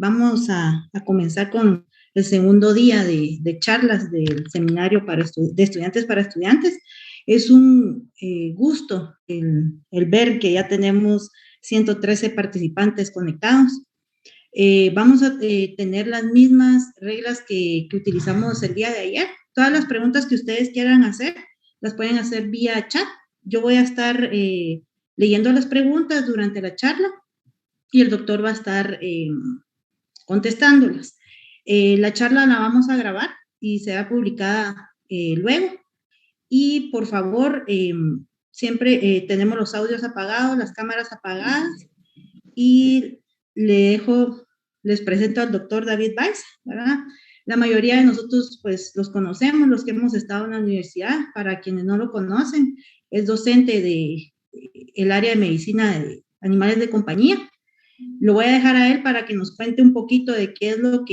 Vamos a comenzar con el segundo día de charlas del seminario de estudiantes para estudiantes. Es un gusto el ver que ya tenemos 113 participantes conectados. Vamos a tener las mismas reglas que utilizamos el día de ayer. Todas las preguntas que ustedes quieran hacer, las pueden hacer vía chat. Yo voy a estar leyendo las preguntas durante la charla y el doctor va a estar contestándolas. La charla la vamos a grabar y será publicada luego. Y por favor, siempre tenemos los audios apagados, las cámaras apagadas, y les presento al doctor David Weiss, ¿verdad? La mayoría de nosotros pues los conocemos, los que hemos estado en la universidad. Para quienes no lo conocen, es docente del área de medicina de animales de compañía. Lo voy a dejar a él para que nos cuente un poquito de qué es lo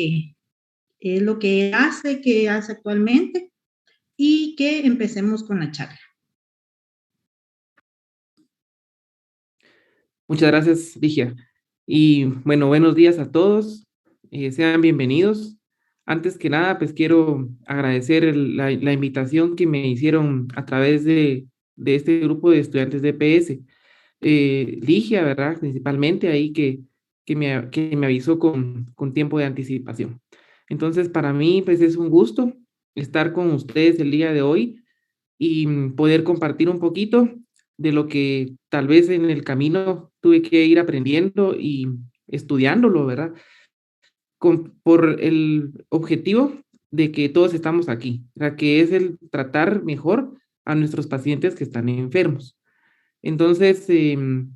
que hace, qué hace actualmente, y que empecemos con la charla. Muchas gracias, Ligia. Y bueno, buenos días a todos. Sean bienvenidos. Antes que nada, pues quiero agradecer la invitación que me hicieron a través de este grupo de estudiantes de PS. Ligia, ¿verdad? Principalmente ahí que me avisó con tiempo de anticipación. Entonces, para mí, pues es un gusto estar con ustedes el día de hoy y poder compartir un poquito de lo que tal vez en el camino tuve que ir aprendiendo y estudiándolo, ¿verdad? Por el objetivo de que todos estamos aquí, ¿verdad? Que es el tratar mejor a nuestros pacientes que están enfermos. Entonces,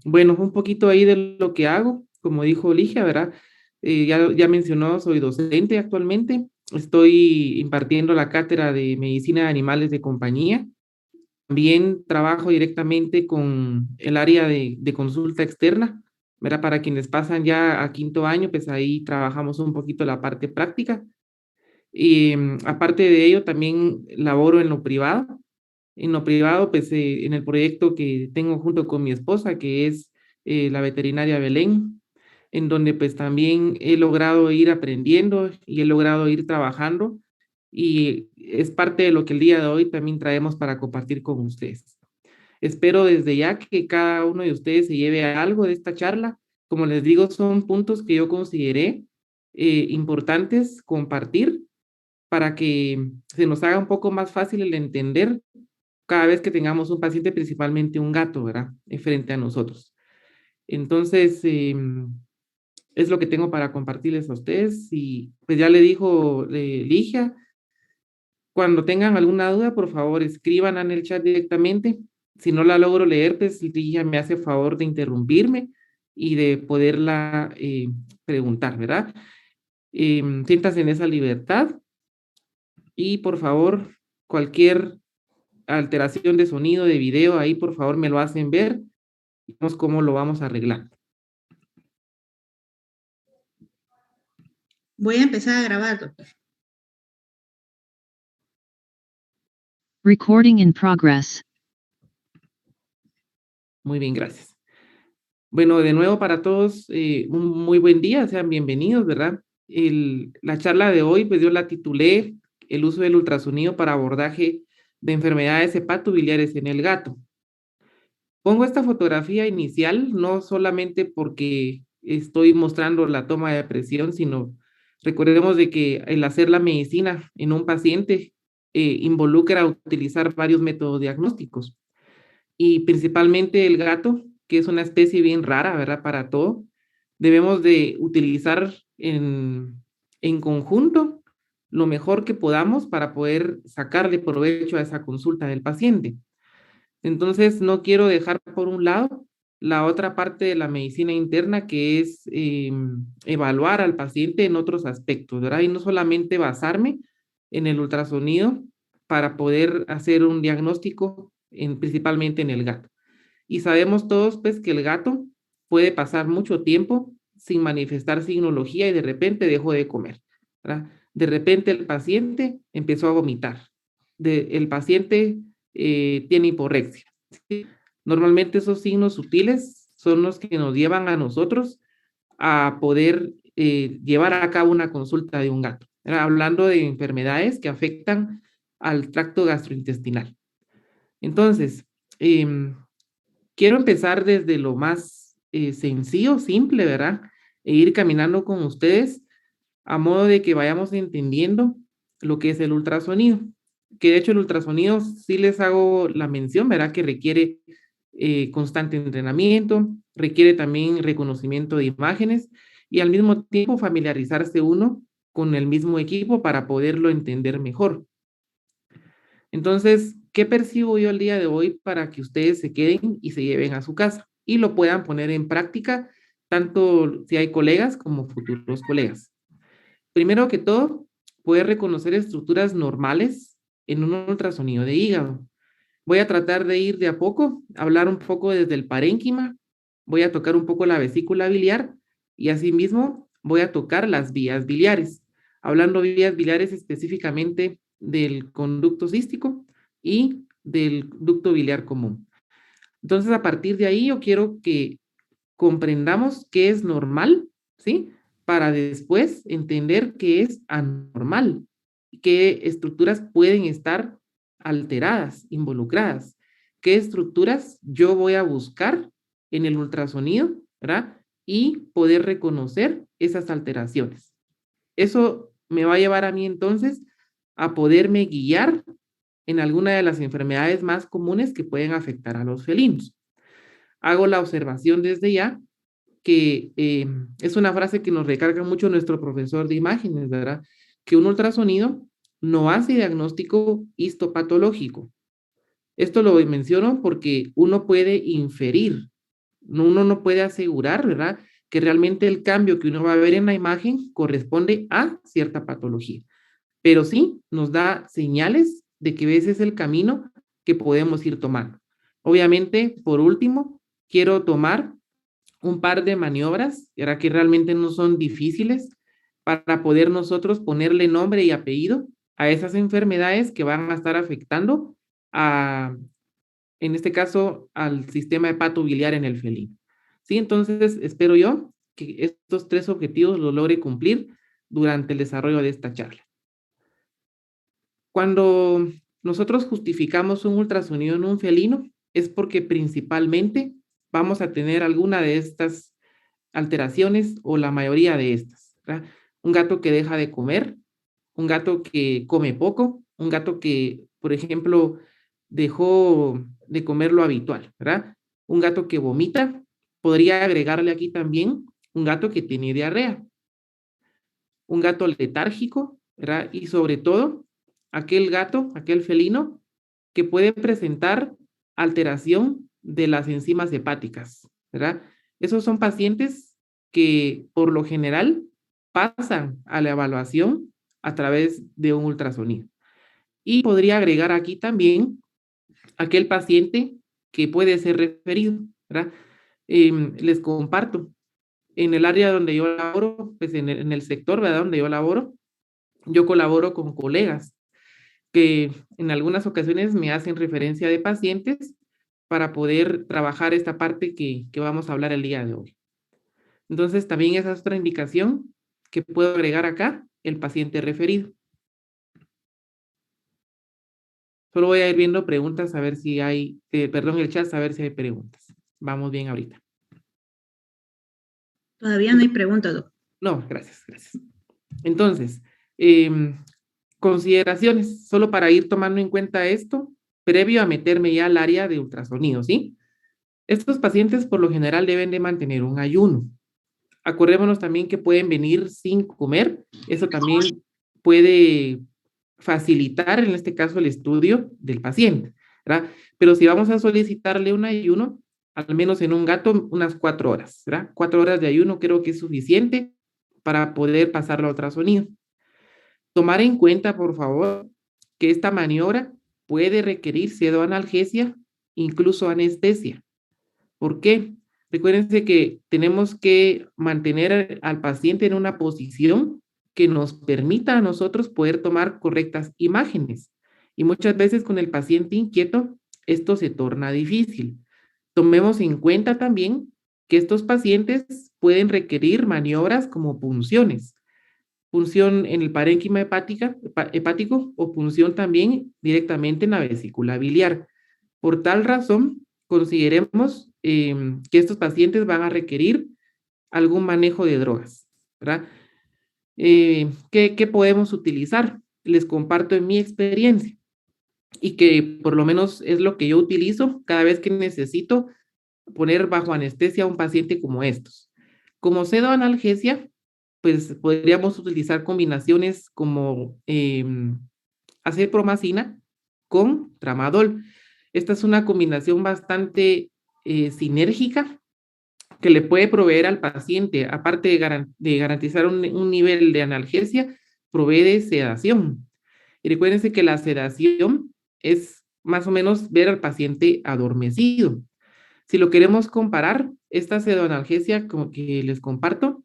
bueno, un poquito ahí de lo que hago, como dijo Ligia, ¿verdad? Ya mencionó, soy docente actualmente, estoy impartiendo la cátedra de medicina de animales de compañía. También trabajo directamente con el área de consulta externa, ¿verdad? Para quienes pasan ya a quinto año, pues ahí trabajamos un poquito la parte práctica. Y aparte de ello, también laboro en lo privado. En lo privado, pues en el proyecto que tengo junto con mi esposa, que es la veterinaria Belén, en donde pues también he logrado ir aprendiendo y he logrado ir trabajando, y es parte de lo que el día de hoy también traemos para compartir con ustedes. Espero desde ya que cada uno de ustedes se lleve algo de esta charla. Como les digo, son puntos que yo consideré importantes compartir para que se nos haga un poco más fácil el entender cada vez que tengamos un paciente, principalmente un gato, ¿verdad? Frente a nosotros. Entonces, es lo que tengo para compartirles a ustedes, y pues ya le dijo Ligia, cuando tengan alguna duda, por favor, escriban en el chat directamente. Si no la logro leer, pues Ligia me hace favor de interrumpirme y de poderla preguntar, ¿verdad? Siéntanse en esa libertad y por favor, cualquier alteración de sonido, de video, ahí por favor me lo hacen ver y vemos cómo lo vamos a arreglar. Voy a empezar a grabar, doctor. Recording in progress. Muy bien, gracias. Bueno, de nuevo para todos, un muy buen día, sean bienvenidos, ¿verdad? La charla de hoy, pues yo la titulé El uso del ultrasonido para abordaje de enfermedades hepatobiliares en el gato. Pongo esta fotografía inicial no solamente porque estoy mostrando la toma de presión, sino recordemos de que el hacer la medicina en un paciente involucra utilizar varios métodos diagnósticos, y principalmente el gato, que es una especie bien rara, ¿verdad? Para todo, debemos de utilizar en conjunto lo mejor que podamos para poder sacarle provecho a esa consulta del paciente. Entonces, no quiero dejar por un lado la otra parte de la medicina interna, que es evaluar al paciente en otros aspectos, ¿verdad? Y no solamente basarme en el ultrasonido para poder hacer un diagnóstico principalmente en el gato. Y sabemos todos, pues, que el gato puede pasar mucho tiempo sin manifestar signología y de repente dejó de comer, ¿verdad? De repente el paciente empezó a vomitar. El paciente tiene hiporexia, ¿sí? Normalmente esos signos sutiles son los que nos llevan a nosotros a poder llevar a cabo una consulta de un gato, ¿verdad? Hablando de enfermedades que afectan al tracto gastrointestinal. Entonces, quiero empezar desde lo más sencillo, simple, ¿verdad? E ir caminando con ustedes a modo de que vayamos entendiendo lo que es el ultrasonido. Que de hecho el ultrasonido sí les hago la mención, ¿verdad? Que requiere constante entrenamiento, requiere también reconocimiento de imágenes y al mismo tiempo familiarizarse uno con el mismo equipo para poderlo entender mejor. Entonces, ¿qué percibo yo el día de hoy para que ustedes se queden y se lleven a su casa y lo puedan poner en práctica, tanto si hay colegas como futuros colegas? Primero que todo, poder reconocer estructuras normales en un ultrasonido de hígado. Voy a tratar de ir de a poco, hablar un poco desde el parénquima, voy a tocar un poco la vesícula biliar y asimismo voy a tocar las vías biliares, hablando vías biliares específicamente del conducto cístico y del ducto biliar común. Entonces, a partir de ahí, yo quiero que comprendamos qué es normal, ¿sí? Para después entender qué es anormal, qué estructuras pueden estar alteradas, involucradas, qué estructuras yo voy a buscar en el ultrasonido, ¿verdad? Y poder reconocer esas alteraciones. Eso me va a llevar a mí entonces a poderme guiar en alguna de las enfermedades más comunes que pueden afectar a los felinos. Hago la observación desde ya que es una frase que nos recarga mucho nuestro profesor de imágenes, ¿verdad? Que un ultrasonido no hace diagnóstico histopatológico. Esto lo menciono porque uno puede inferir, uno no puede asegurar, ¿verdad? Que realmente el cambio que uno va a ver en la imagen corresponde a cierta patología. Pero sí nos da señales de que ese es el camino que podemos ir tomando. Obviamente, por último, quiero tomar un par de maniobras, era que realmente no son difíciles, para poder nosotros ponerle nombre y apellido a esas enfermedades que van a estar afectando a, en este caso, al sistema hepatobiliar en el felino. Sí, entonces espero yo que estos tres objetivos los logre cumplir durante el desarrollo de esta charla. Cuando nosotros justificamos un ultrasonido en un felino, es porque principalmente vamos a tener alguna de estas alteraciones o la mayoría de estas, ¿verdad? Un gato que deja de comer, un gato que come poco, un gato que, por ejemplo, dejó de comer lo habitual, ¿verdad? Un gato que vomita, podría agregarle aquí también un gato que tiene diarrea, un gato letárgico, ¿verdad? Y sobre todo, aquel gato, aquel felino que puede presentar alteración de las enzimas hepáticas, ¿verdad? Esos son pacientes que por lo general pasan a la evaluación a través de un ultrasonido. Y podría agregar aquí también aquel paciente que puede ser referido, ¿verdad? Les comparto, en el área donde yo laboro, pues en el sector, ¿verdad? Donde yo laboro, yo colaboro con colegas que en algunas ocasiones me hacen referencia de pacientes para poder trabajar esta parte que vamos a hablar el día de hoy. Entonces, también esa es otra indicación que puedo agregar acá, el paciente referido. Solo voy a ir viendo preguntas a ver si hay, perdón, el chat, a ver si hay preguntas. Vamos bien ahorita. Todavía no hay preguntas, doctor. No, gracias, gracias. Entonces, consideraciones, solo para ir tomando en cuenta esto, previo a meterme ya al área de ultrasonido, ¿sí? Estos pacientes por lo general deben de mantener un ayuno. Acordémonos también que pueden venir sin comer, eso también puede facilitar en este caso el estudio del paciente, ¿verdad? Pero si vamos a solicitarle un ayuno, al menos en un gato, unas 4 horas, ¿verdad? 4 horas de ayuno creo que es suficiente para poder pasarlo a ultrasonido. Tomar en cuenta, por favor, que esta maniobra puede requerir pseudoanalgesia, incluso anestesia. ¿Por qué? Recuérdense que tenemos que mantener al paciente en una posición que nos permita a nosotros poder tomar correctas imágenes. Y muchas veces con el paciente inquieto, esto se torna difícil. Tomemos en cuenta también que estos pacientes pueden requerir maniobras como punciones, punción en el parénquima hepático o punción también directamente en la vesícula biliar. Por tal razón, consideremos que estos pacientes van a requerir algún manejo de drogas, ¿verdad? ¿Qué podemos utilizar? Les comparto en mi experiencia y que por lo menos es lo que yo utilizo cada vez que necesito poner bajo anestesia a un paciente como estos. Como pseudoanalgesia, pues podríamos utilizar combinaciones como acepromacina con tramadol. Esta es una combinación bastante sinérgica que le puede proveer al paciente, aparte de garantizar un nivel de analgesia, provee de sedación. Y recuérdense que la sedación es más o menos ver al paciente adormecido. Si lo queremos comparar, esta pseudoanalgesia como que les comparto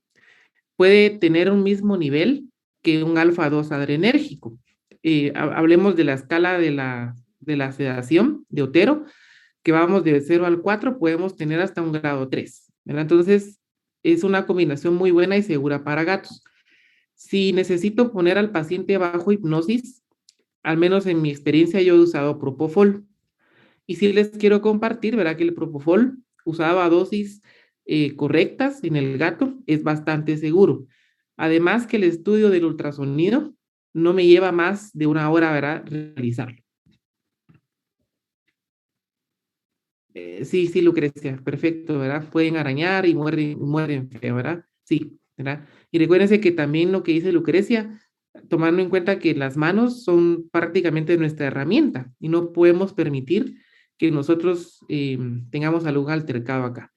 puede tener un mismo nivel que un alfa-2 adrenérgico. Hablemos de la escala de la sedación de Otero, que vamos de 0 al 4, podemos tener hasta un grado 3, ¿verdad? Entonces, es una combinación muy buena y segura para gatos. Si necesito poner al paciente bajo hipnosis, al menos en mi experiencia yo he usado Propofol. Y si les quiero compartir, verá que el Propofol usado a dosis correctas en el gato es bastante seguro. Además que el estudio del ultrasonido no me lleva más de una hora, ¿verdad? Realizarlo. Sí, Lucrecia, perfecto, ¿verdad? Pueden arañar y mueren feo, ¿verdad? Sí, ¿verdad? Y recuérdense que también lo que dice Lucrecia, tomando en cuenta que las manos son prácticamente nuestra herramienta y no podemos permitir que nosotros tengamos algún altercado acá.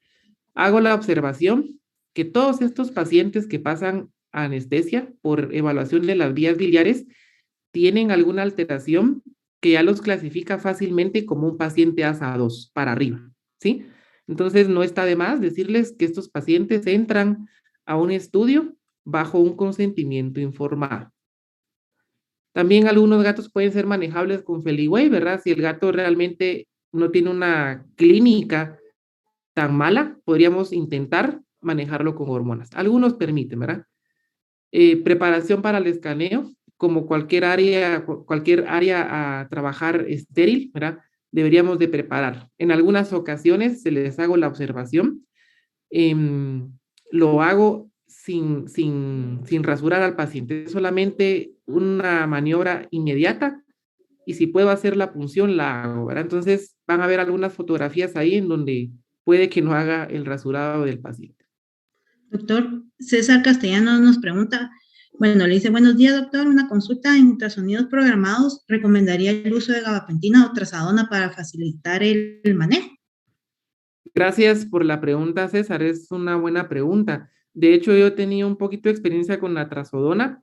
Hago la observación que todos estos pacientes que pasan a anestesia por evaluación de las vías biliares tienen alguna alteración que ya los clasifica fácilmente como un paciente ASA2 para arriba, ¿sí? Entonces, no está de más decirles que estos pacientes entran a un estudio bajo un consentimiento informado. También algunos gatos pueden ser manejables con Feliway, ¿verdad? Si el gato realmente no tiene una clínica tan mala, podríamos intentar manejarlo con hormonas. Algunos permiten, ¿verdad? Preparación para el escaneo, como cualquier área a trabajar estéril, ¿verdad? Deberíamos de preparar. En algunas ocasiones se les hago la observación, lo hago sin rasurar al paciente, solamente una maniobra inmediata y si puedo hacer la punción, la hago, ¿verdad? Entonces van a ver algunas fotografías ahí en donde puede que no haga el rasurado del paciente. Doctor César Castellanos nos pregunta, bueno, le dice, buenos días, doctor, una consulta en ultrasonidos programados, ¿recomendaría el uso de gabapentina o trazadona para facilitar el manejo? Gracias por la pregunta, César, es una buena pregunta. De hecho, yo he tenido un poquito de experiencia con la trazodona,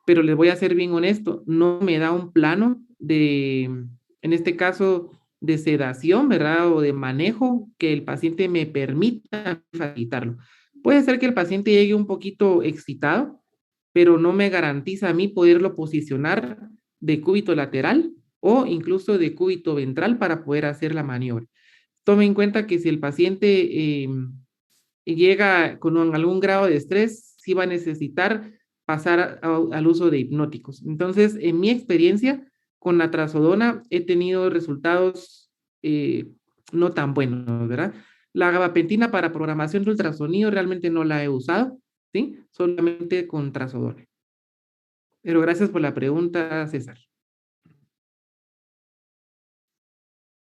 pero les voy a ser bien honesto, no me da un plano en este caso, de sedación, ¿verdad? O de manejo que el paciente me permita facilitarlo. Puede ser que el paciente llegue un poquito excitado, pero no me garantiza a mí poderlo posicionar de cúbito lateral o incluso de cúbito ventral para poder hacer la maniobra. Tome en cuenta que si el paciente llega con algún grado de estrés, sí va a necesitar pasar al uso de hipnóticos. Entonces, en mi experiencia con la trazodona he tenido resultados no tan buenos, ¿verdad? La gabapentina para programación de ultrasonido realmente no la he usado, ¿sí? Solamente con trazodona. Pero gracias por la pregunta, César.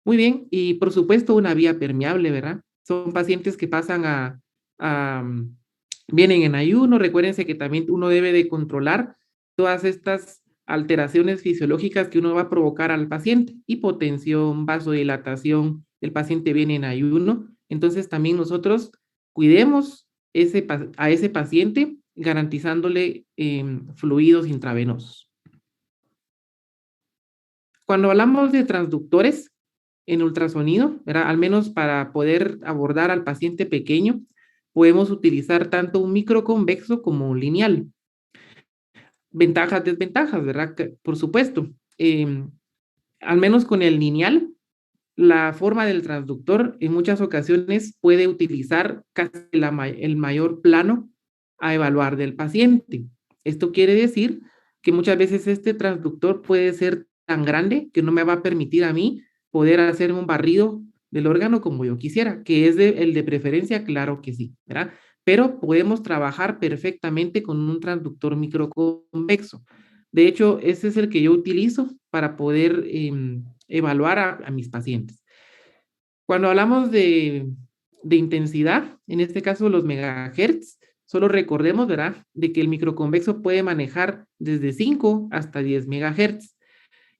Muy bien, y por supuesto una vía permeable, ¿verdad? Son pacientes que pasan vienen en ayuno, recuérdense que también uno debe de controlar todas estas alteraciones fisiológicas que uno va a provocar al paciente, hipotensión, vasodilatación, el paciente viene en ayuno, entonces también nosotros cuidemos a ese paciente garantizándole fluidos intravenosos. Cuando hablamos de transductores en ultrasonido, ¿verdad? Al menos para poder abordar al paciente pequeño, podemos utilizar tanto un microconvexo como un lineal. Ventajas, desventajas, ¿verdad? Por supuesto. Al menos con el lineal, la forma del transductor en muchas ocasiones puede utilizar casi el mayor plano a evaluar del paciente. Esto quiere decir que muchas veces este transductor puede ser tan grande que no me va a permitir a mí poder hacer un barrido del órgano como yo quisiera, que es el de preferencia, claro que sí, ¿verdad? Pero podemos trabajar perfectamente con un transductor microconvexo. De hecho, ese es el que yo utilizo para poder evaluar a mis pacientes. Cuando hablamos de intensidad, en este caso los megahertz, solo recordemos, ¿verdad?, de que el microconvexo puede manejar desde 5 hasta 10 megahertz.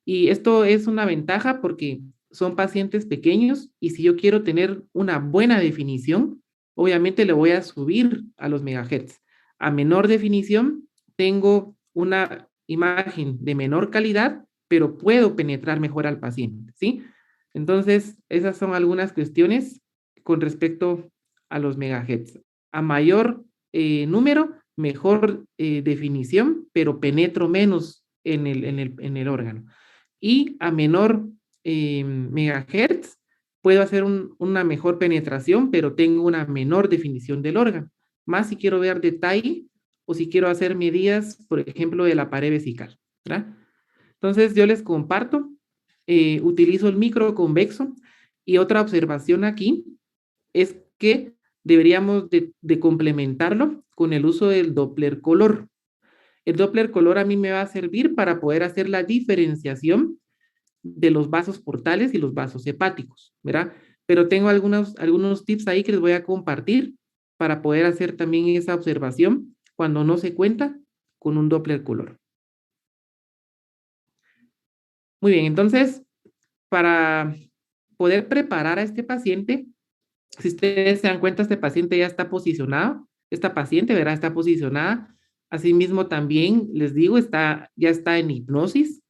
Y esto es una ventaja porque son pacientes pequeños y si yo quiero tener una buena definición, obviamente le voy a subir a los megahertz. A menor definición, tengo una imagen de menor calidad, pero puedo penetrar mejor al paciente, ¿sí? Entonces, esas son algunas cuestiones con respecto a los megahertz. A mayor número, mejor definición, pero penetro menos en el órgano. Y a menor megahertz, puedo hacer una mejor penetración, pero tengo una menor definición del órgano. Más si quiero ver detalle o si quiero hacer medidas, por ejemplo, de la pared vesical, ¿verdad? Entonces, yo les comparto, utilizo el microconvexo y otra observación aquí es que deberíamos de complementarlo con el uso del Doppler color. El Doppler color a mí me va a servir para poder hacer la diferenciación de los vasos portales y los vasos hepáticos, ¿verdad? Pero tengo algunos tips ahí que les voy a compartir para poder hacer también esa observación cuando no se cuenta con un Doppler color. Muy bien, entonces, para poder preparar a este paciente, si ustedes se dan cuenta, este paciente ya está posicionado, esta paciente, ¿verdad? Está posicionada. Asimismo, también les digo, ya está en hipnosis.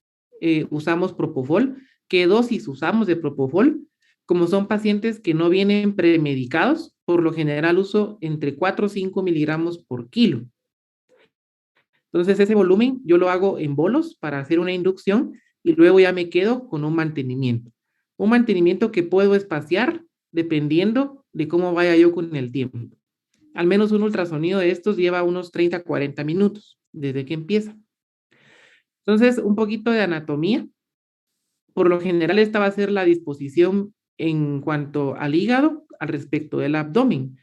Usamos propofol. ¿Qué dosis usamos de propofol? Como son pacientes que no vienen premedicados, por lo general uso entre 4 o 5 miligramos por kilo. Entonces, ese volumen yo lo hago en bolos para hacer una inducción y luego ya me quedo con un mantenimiento. Un mantenimiento que puedo espaciar dependiendo de cómo vaya yo con el tiempo. Al menos un ultrasonido de estos lleva unos 30 a 40 minutos desde que empieza. Entonces, un poquito de anatomía. Por lo general, esta va a ser la disposición en cuanto al hígado al respecto del abdomen.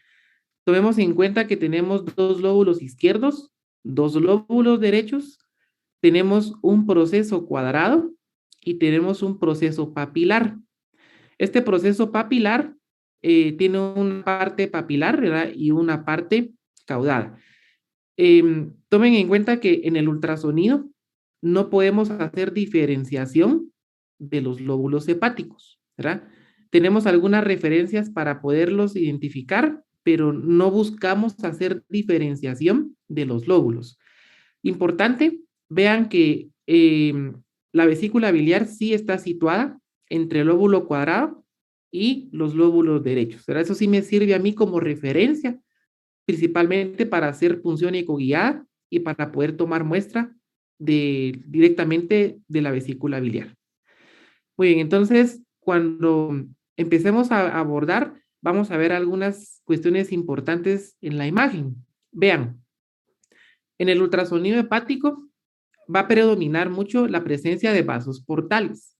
Tomemos en cuenta que tenemos 2 lóbulos izquierdos, 2 lóbulos derechos, tenemos un proceso cuadrado y tenemos un proceso papilar. Este proceso papilar tiene una parte papilar, ¿verdad? Y una parte caudada. Tomen en cuenta que en el ultrasonido no podemos hacer diferenciación de los lóbulos hepáticos, ¿verdad? Tenemos algunas referencias para poderlos identificar, pero no buscamos hacer diferenciación de los lóbulos. Importante, vean que la vesícula biliar sí está situada entre el lóbulo cuadrado y los lóbulos derechos, ¿verdad? Eso sí me sirve a mí como referencia, principalmente para hacer punción ecoguiada y para poder tomar muestra directamente de la vesícula biliar. Muy bien, entonces, cuando empecemos a abordar, vamos a ver algunas cuestiones importantes en la imagen. Vean, en el ultrasonido hepático va a predominar mucho la presencia de vasos portales.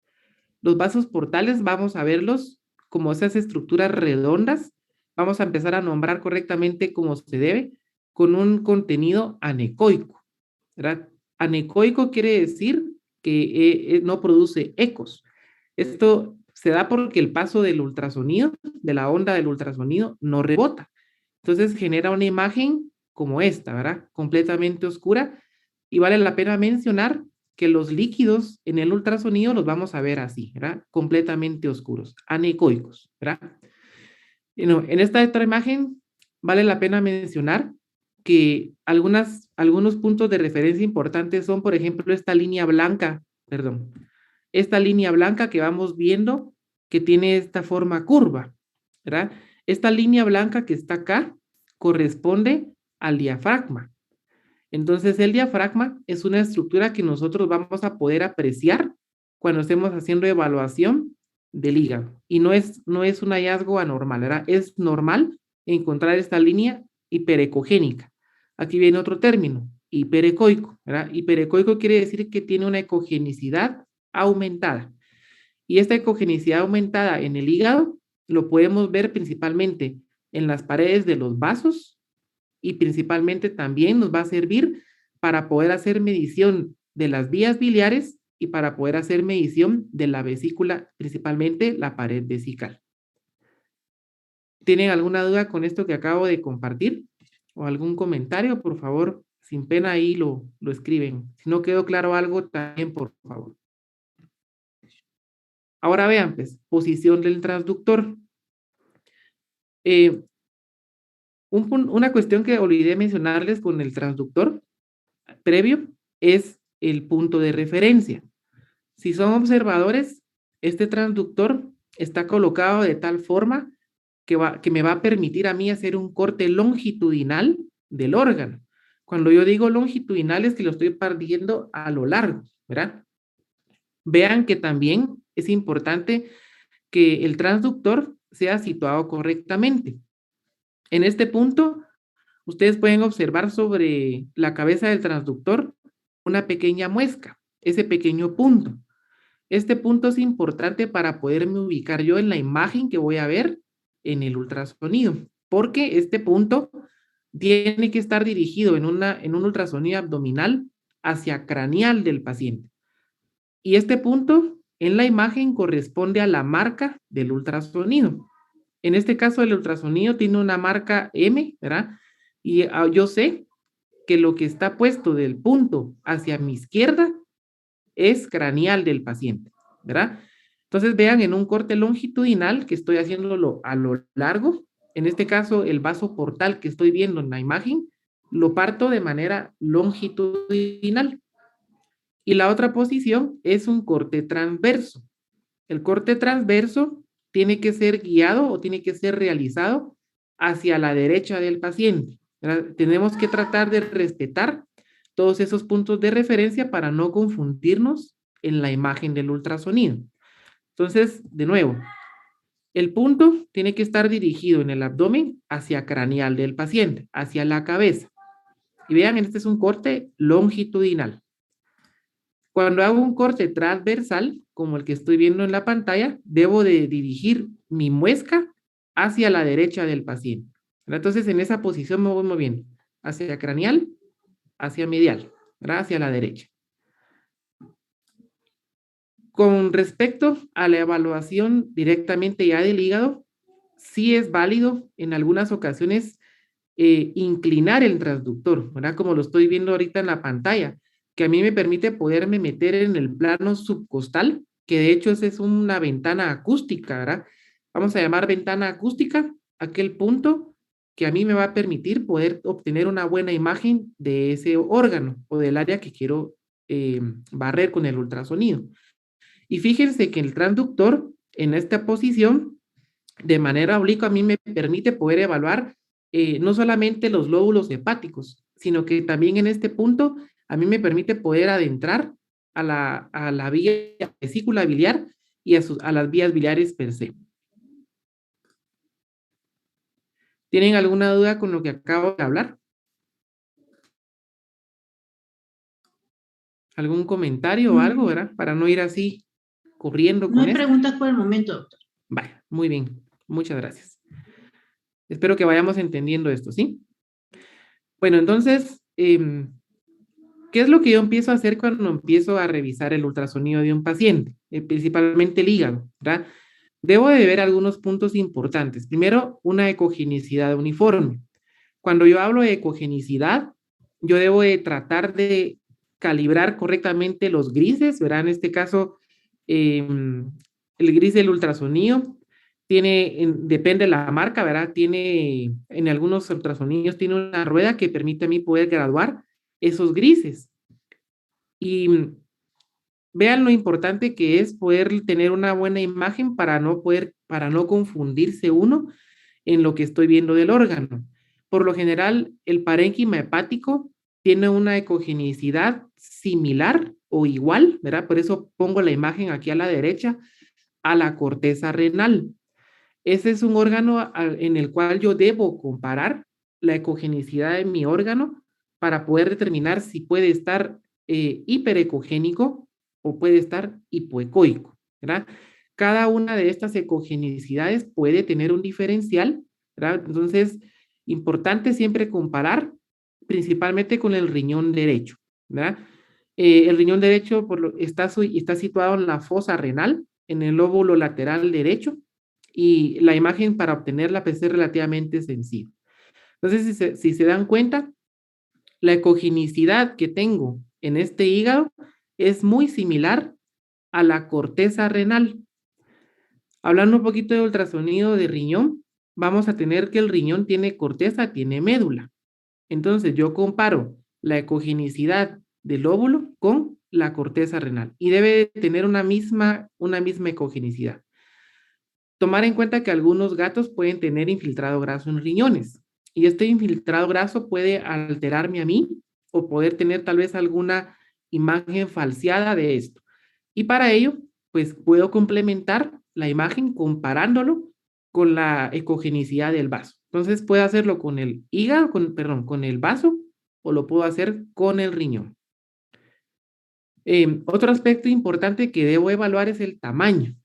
Los vasos portales vamos a verlos como esas estructuras redondas. Vamos a empezar a nombrar correctamente como se debe, con un contenido anecoico, ¿verdad? Anecoico quiere decir que no produce ecos. Esto se da porque el paso del ultrasonido, de la onda del ultrasonido, no rebota. Entonces genera una imagen como esta, ¿verdad? Completamente oscura. Y vale la pena mencionar que los líquidos en el ultrasonido los vamos a ver así, ¿verdad? Completamente oscuros, anecoicos, ¿verdad? En esta otra imagen vale la pena mencionar que algunos puntos de referencia importantes son, por ejemplo, esta línea blanca que vamos viendo que tiene esta forma curva, ¿verdad? Esta línea blanca que está acá corresponde al diafragma. Entonces, el diafragma es una estructura que nosotros vamos a poder apreciar cuando estemos haciendo evaluación del hígado. Y no es un hallazgo anormal, ¿verdad? Es normal encontrar esta línea hiperecogénica. Aquí viene otro término, hiperecoico, ¿verdad? Hiperecoico quiere decir que tiene una ecogenicidad aumentada. Y esta ecogenicidad aumentada en el hígado lo podemos ver principalmente en las paredes de los vasos y principalmente también nos va a servir para poder hacer medición de las vías biliares y para poder hacer medición de la vesícula, principalmente la pared vesical. ¿Tienen alguna duda con esto que acabo de compartir? ¿O algún comentario? Por favor, sin pena ahí lo escriben. Si no quedó claro algo, también por favor. Ahora vean, pues, posición del transductor. Una cuestión que olvidé mencionarles con el transductor previo es el punto de referencia. Si son observadores, este transductor está colocado de tal forma que me va a permitir a mí hacer un corte longitudinal del órgano. Cuando yo digo longitudinal es que lo estoy partiendo a lo largo, ¿verdad? Vean que también es importante que el transductor sea situado correctamente. En este punto, ustedes pueden observar sobre la cabeza del transductor una pequeña muesca, ese pequeño punto. Este punto es importante para poderme ubicar yo en la imagen que voy a ver en el ultrasonido, porque este punto tiene que estar dirigido en un ultrasonido abdominal hacia craneal del paciente. Y este punto en la imagen corresponde a la marca del ultrasonido. En este caso, el ultrasonido tiene una marca M, ¿verdad? Y yo sé que lo que está puesto del punto hacia mi izquierda es craneal del paciente, ¿verdad? Entonces vean en un corte longitudinal que estoy haciéndolo a lo largo, en este caso el vaso portal que estoy viendo en la imagen, lo parto de manera longitudinal. Y la otra posición es un corte transverso. El corte transverso tiene que ser guiado o tiene que ser realizado hacia la derecha del paciente, ¿verdad? Tenemos que tratar de respetar todos esos puntos de referencia para no confundirnos en la imagen del ultrasonido. Entonces, de nuevo, el punto tiene que estar dirigido en el abdomen hacia craneal del paciente, hacia la cabeza. Y vean, este es un corte longitudinal. Cuando hago un corte transversal, como el que estoy viendo en la pantalla, debo de dirigir mi muesca hacia la derecha del paciente. Entonces, en esa posición me voy moviendo hacia craneal, hacia medial, ¿verdad? Hacia la derecha. Con respecto a la evaluación directamente ya del hígado, sí es válido en algunas ocasiones inclinar el transductor, ¿verdad? Como lo estoy viendo ahorita en la pantalla, que a mí me permite poderme meter en el plano subcostal, que de hecho esa es una ventana acústica, ¿verdad? Vamos a llamar ventana acústica aquel punto que a mí me va a permitir poder obtener una buena imagen de ese órgano o del área que quiero barrer con el ultrasonido. Y fíjense que el transductor en esta posición, de manera oblicua, a mí me permite poder evaluar no solamente los lóbulos hepáticos, sino que también en este punto a mí me permite poder adentrar a la vía vesícula biliar y a las vías biliares per se. ¿Tienen alguna duda con lo que acabo de hablar? ¿Algún comentario o algo, verdad? Para no ir así corriendo No con hay esto. preguntas por el momento, doctor. Vale, muy bien. Muchas gracias. Espero que vayamos entendiendo esto, ¿sí? Bueno, entonces, ¿qué es lo que yo empiezo a hacer cuando empiezo a revisar el ultrasonido de un paciente? Principalmente el hígado, ¿verdad? Debo de ver algunos puntos importantes. Primero, una ecogenicidad uniforme. Cuando yo hablo de ecogenicidad, yo debo de tratar de calibrar correctamente los grises, ¿verdad? En este caso, el gris del ultrasonido depende de la marca, ¿verdad? En algunos ultrasonidos tiene una rueda que permite a mí poder graduar esos grises. Y vean lo importante que es poder tener una buena imagen para no confundirse uno en lo que estoy viendo del órgano. Por lo general, el parénquima hepático tiene una ecogenicidad similar o igual, ¿verdad? Por eso pongo la imagen aquí a la derecha a la corteza renal. Ese es un órgano en el cual yo debo comparar la ecogenicidad de mi órgano para poder determinar si puede estar hiperecogénico o puede estar hipoecoico, ¿verdad? Cada una de estas ecogenicidades puede tener un diferencial, ¿verdad? Entonces, importante siempre comparar, principalmente con el riñón derecho, ¿verdad? El riñón derecho está situado en la fosa renal, en el lóbulo lateral derecho, y la imagen para obtenerla pues, es relativamente sencilla. Entonces, si se dan cuenta, la ecogenicidad que tengo en este hígado es muy similar a la corteza renal. Hablando un poquito de ultrasonido de riñón, vamos a tener que el riñón tiene corteza, tiene médula. Entonces, yo comparo la ecogenicidad del lóbulo con la corteza renal y debe tener una misma ecogenicidad. Tomar en cuenta que algunos gatos pueden tener infiltrado graso en riñones y este infiltrado graso puede alterarme a mí o poder tener tal vez alguna imagen falseada de esto. Y para ello, pues puedo complementar la imagen comparándolo con la ecogenicidad del vaso. Entonces puedo hacerlo con el hígado, con el vaso o lo puedo hacer con el riñón. Otro aspecto importante que debo evaluar es el tamaño,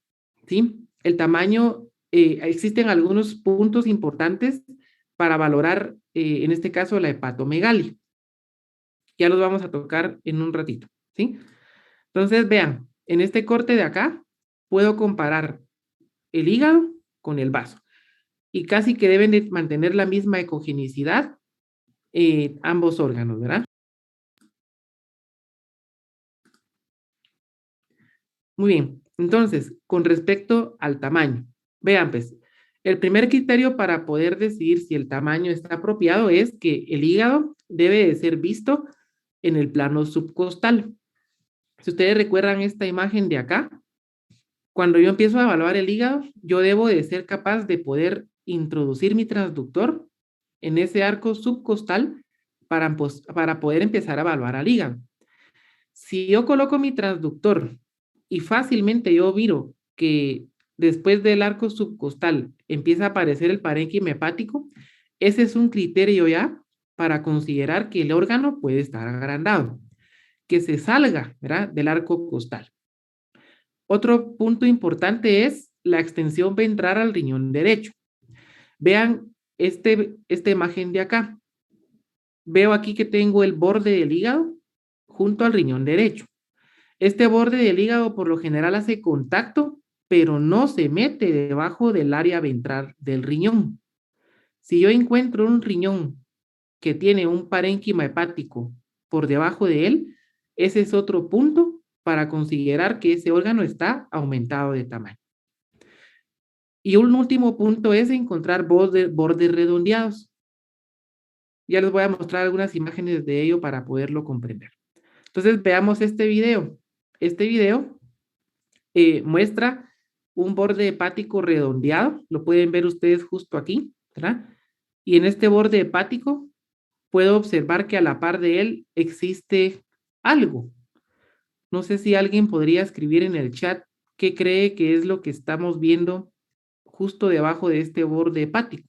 ¿sí? El tamaño, existen algunos puntos importantes para valorar, en este caso, la hepatomegalia. Ya los vamos a tocar en un ratito, ¿sí? Entonces, vean, en este corte de acá, puedo comparar el hígado con el vaso y casi que deben de mantener la misma ecogenicidad ambos órganos, ¿verdad? Muy bien, entonces, con respecto al tamaño, vean pues, el primer criterio para poder decidir si el tamaño está apropiado es que el hígado debe de ser visto en el plano subcostal. Si ustedes recuerdan esta imagen de acá, cuando yo empiezo a evaluar el hígado, yo debo de ser capaz de poder introducir mi transductor en ese arco subcostal para poder empezar a evaluar al hígado. Si yo coloco mi transductor y fácilmente yo miro que después del arco subcostal empieza a aparecer el parénquima hepático, ese es un criterio ya para considerar que el órgano puede estar agrandado, que se salga, ¿verdad?, del arco costal. Otro punto importante es la extensión ventral al riñón derecho. Vean esta imagen de acá. Veo aquí que tengo el borde del hígado junto al riñón derecho. Este borde del hígado por lo general hace contacto, pero no se mete debajo del área ventral del riñón. Si yo encuentro un riñón que tiene un parénquima hepático por debajo de él, ese es otro punto para considerar que ese órgano está aumentado de tamaño. Y un último punto es encontrar bordes redondeados. Ya les voy a mostrar algunas imágenes de ello para poderlo comprender. Entonces veamos este video. Este video muestra un borde hepático redondeado, lo pueden ver ustedes justo aquí, ¿verdad? Y en este borde hepático puedo observar que a la par de él existe algo. No sé si alguien podría escribir en el chat qué cree que es lo que estamos viendo justo debajo de este borde hepático.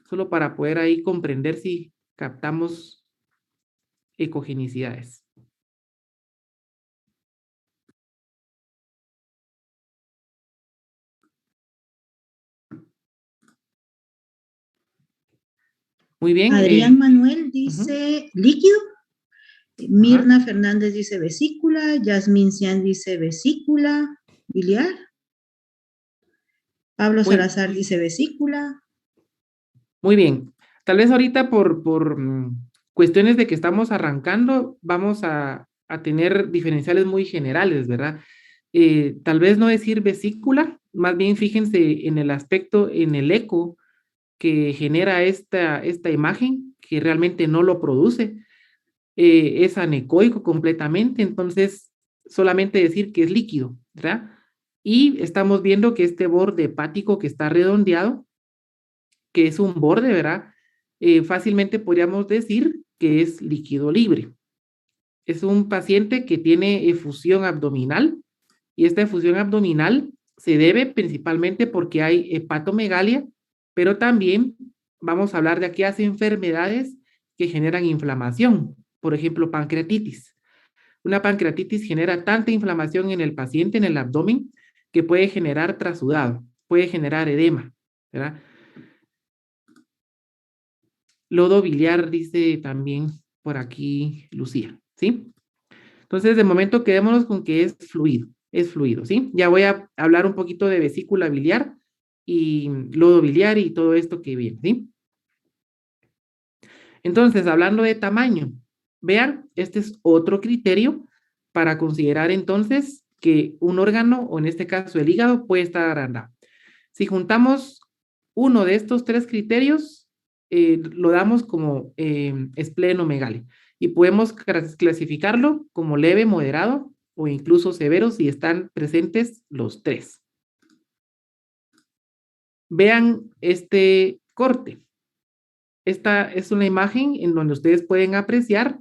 Solo para poder ahí comprender si captamos ecogenicidades. Muy bien. Adrián Manuel dice líquido. Mirna Fernández dice vesícula. Yasmín Cian dice vesícula biliar. Pablo Salazar dice vesícula. Muy bien. Tal vez ahorita por cuestiones de que estamos arrancando, vamos a tener diferenciales muy generales, ¿verdad? Tal vez no decir vesícula, más bien fíjense en el aspecto, en el eco que genera esta imagen, que realmente no lo produce. Es anecoico completamente, entonces solamente decir que es líquido, ¿verdad? Y estamos viendo que este borde hepático que está redondeado, que es un borde, ¿verdad? Fácilmente podríamos decir que es líquido libre. Es un paciente que tiene efusión abdominal Y esta efusión abdominal se debe principalmente porque hay hepatomegalia, pero también vamos a hablar de aquellas enfermedades que generan inflamación, por ejemplo, pancreatitis. Una pancreatitis genera tanta inflamación en el paciente, en el abdomen, que puede generar trasudado, puede generar edema, ¿verdad? Lodo biliar, dice también por aquí Lucía, ¿sí? Entonces, de momento quedémonos con que es fluido, ¿sí? Ya voy a hablar un poquito de vesícula biliar y lodo biliar y todo esto que viene, ¿sí? Entonces, hablando de tamaño, vean, este es otro criterio para considerar entonces que un órgano, o en este caso el hígado, puede estar agrandado. Si juntamos uno de estos tres criterios, lo damos como esplenomegalia y podemos clasificarlo como leve, moderado o incluso severo si están presentes los tres. Vean este corte. Esta es una imagen en donde ustedes pueden apreciar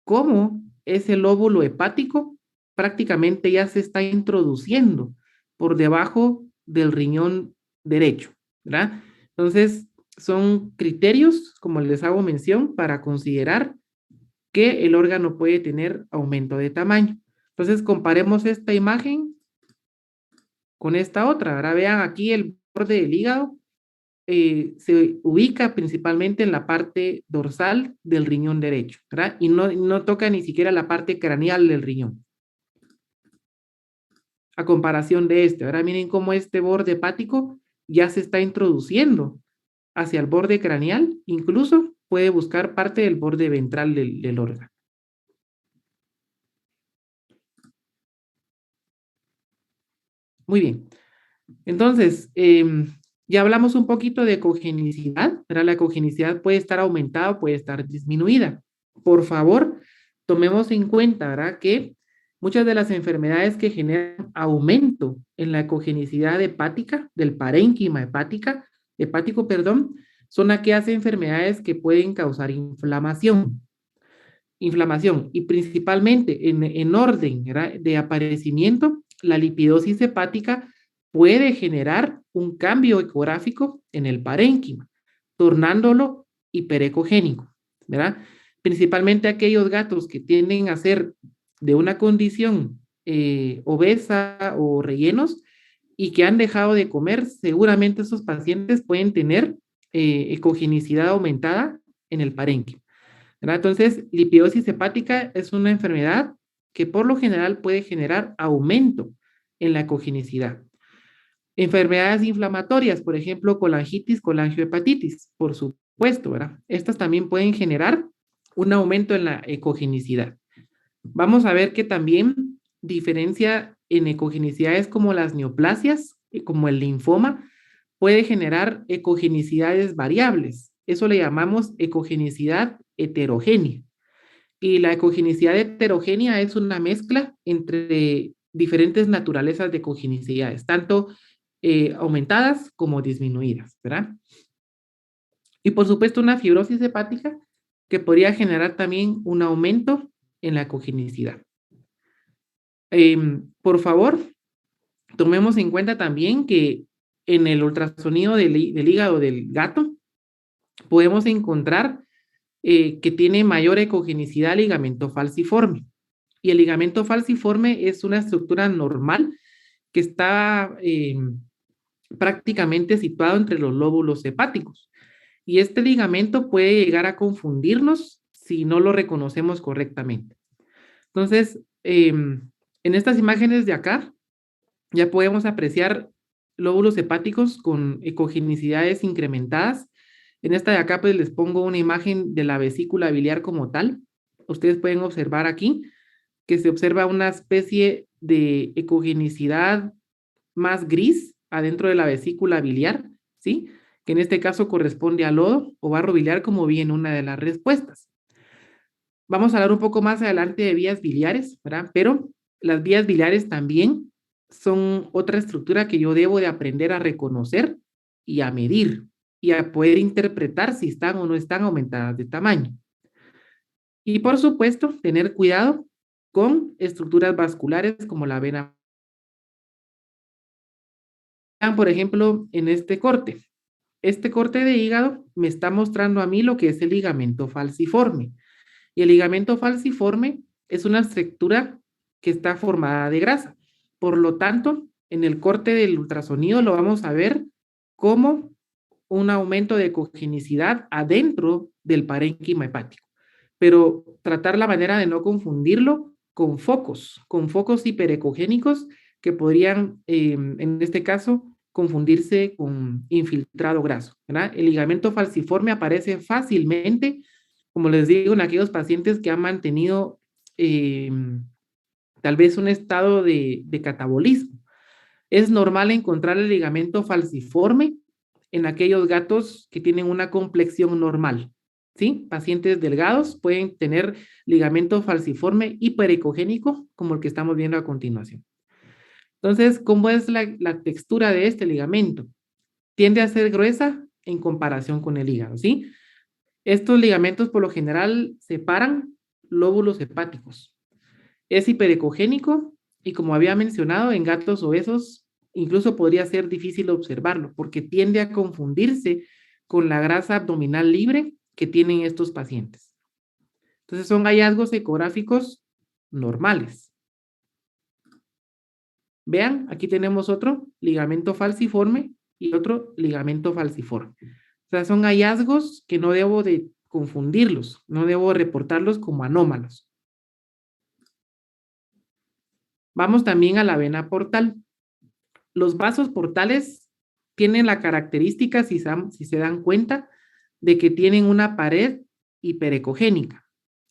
cómo ese lóbulo hepático prácticamente ya se está introduciendo por debajo del riñón derecho, ¿verdad? Entonces, son criterios, como les hago mención, para considerar que el órgano puede tener aumento de tamaño. Entonces, comparemos esta imagen con esta otra. Ahora vean aquí el borde del hígado se ubica principalmente en la parte dorsal del riñón derecho, ¿verdad? Y no toca ni siquiera la parte craneal del riñón. A comparación de este, ahora miren cómo este borde hepático ya se está introduciendo hacia el borde craneal, incluso puede buscar parte del borde ventral del órgano. Muy bien. Entonces, ya hablamos un poquito de ecogenicidad, ¿verdad? La ecogenicidad puede estar aumentada o puede estar disminuida. Por favor, tomemos en cuenta, ¿verdad? Que muchas de las enfermedades que generan aumento en la ecogenicidad hepática, del parénquima hepático, perdón, son aquellas enfermedades que pueden causar inflamación y principalmente en orden, ¿verdad? De aparecimiento, la lipidosis hepática puede generar un cambio ecográfico en el parénquima, tornándolo hiperecogénico, ¿verdad? Principalmente aquellos gatos que tienden a ser de una condición obesa o rellenos y que han dejado de comer, seguramente esos pacientes pueden tener ecogenicidad aumentada en el parénquima, ¿verdad? Entonces, lipidosis hepática es una enfermedad que por lo general puede generar aumento en la ecogenicidad. Enfermedades inflamatorias, por ejemplo, colangitis, colangiohepatitis, por supuesto, ¿verdad? Estas también pueden generar un aumento en la ecogenicidad. Vamos a ver que también diferencia en ecogenicidades como las neoplasias, como el linfoma, puede generar ecogenicidades variables. Eso le llamamos ecogenicidad heterogénea. Y la ecogenicidad heterogénea es una mezcla entre diferentes naturalezas de ecogenicidades, tanto aumentadas como disminuidas, ¿verdad? Y por supuesto una fibrosis hepática que podría generar también un aumento en la ecogenicidad. Por favor, tomemos en cuenta también que en el ultrasonido del hígado del gato podemos encontrar que tiene mayor ecogenicidad ligamento falciforme. Y el ligamento falciforme es una estructura normal que está prácticamente situado entre los lóbulos hepáticos. Y este ligamento puede llegar a confundirnos si no lo reconocemos correctamente. Entonces, en estas imágenes de acá, ya podemos apreciar lóbulos hepáticos con ecogenicidades incrementadas. En esta de acá, pues les pongo una imagen de la vesícula biliar como tal. Ustedes pueden observar aquí que se observa una especie de ecogenicidad más gris adentro de la vesícula biliar, ¿sí? Que en este caso corresponde a lodo o barro biliar, como vi en una de las respuestas. Vamos a hablar un poco más adelante de vías biliares, ¿verdad? Pero las vías biliares también son otra estructura que yo debo de aprender a reconocer y a medir y a poder interpretar si están o no están aumentadas de tamaño. Y por supuesto, tener cuidado con estructuras vasculares como la vena por ejemplo, en este corte. Este corte de hígado me está mostrando a mí lo que es el ligamento falciforme. Y el ligamento falciforme es una estructura que está formada de grasa. Por lo tanto, en el corte del ultrasonido lo vamos a ver como un aumento de cogenicidad adentro del parénquima hepático. Pero tratar la manera de no confundirlo con focos hiperecogénicos que podrían, en este caso, confundirse con infiltrado graso, ¿verdad? El ligamento falciforme aparece fácilmente, como les digo, en aquellos pacientes que han mantenido eh, tal vez un estado de catabolismo. Es normal encontrar el ligamento falciforme en aquellos gatos que tienen una complexión normal, ¿sí? Pacientes delgados pueden tener ligamento falciforme hiperecogénico, como el que estamos viendo a continuación. Entonces, ¿cómo es la textura de este ligamento? Tiende a ser gruesa en comparación con el hígado, ¿sí? Estos ligamentos por lo general separan lóbulos hepáticos. Es hiperecogénico y como había mencionado, en gatos obesos incluso podría ser difícil observarlo porque tiende a confundirse con la grasa abdominal libre que tienen estos pacientes. Entonces son hallazgos ecográficos normales. Vean, aquí tenemos otro ligamento falciforme y otro ligamento falciforme. O sea, son hallazgos que no debo de confundirlos, no debo reportarlos como anómalos. Vamos también a la vena portal. Los vasos portales tienen la característica, si se dan cuenta, de que tienen una pared hiperecogénica.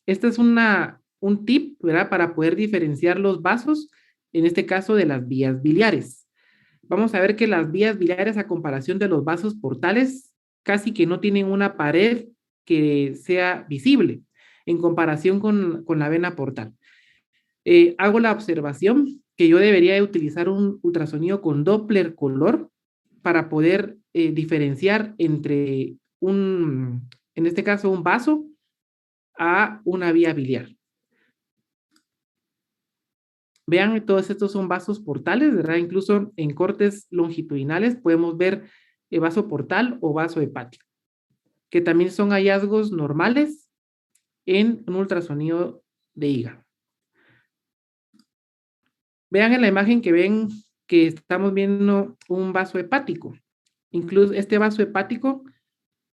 Este es un tip, ¿verdad? Para poder diferenciar los vasos, en este caso de las vías biliares. Vamos a ver que las vías biliares, a comparación de los vasos portales, casi que no tienen una pared que sea visible en comparación con la vena portal. Hago la observación que yo debería de utilizar un ultrasonido con Doppler color para poder diferenciar entre en este caso, un vaso a una vía biliar. Vean, todos estos son vasos portales, ¿verdad? Incluso en cortes longitudinales podemos ver vaso portal o vaso hepático, que también son hallazgos normales en un ultrasonido de hígado. Vean en la imagen que ven que estamos viendo un vaso hepático. Incluso este vaso hepático,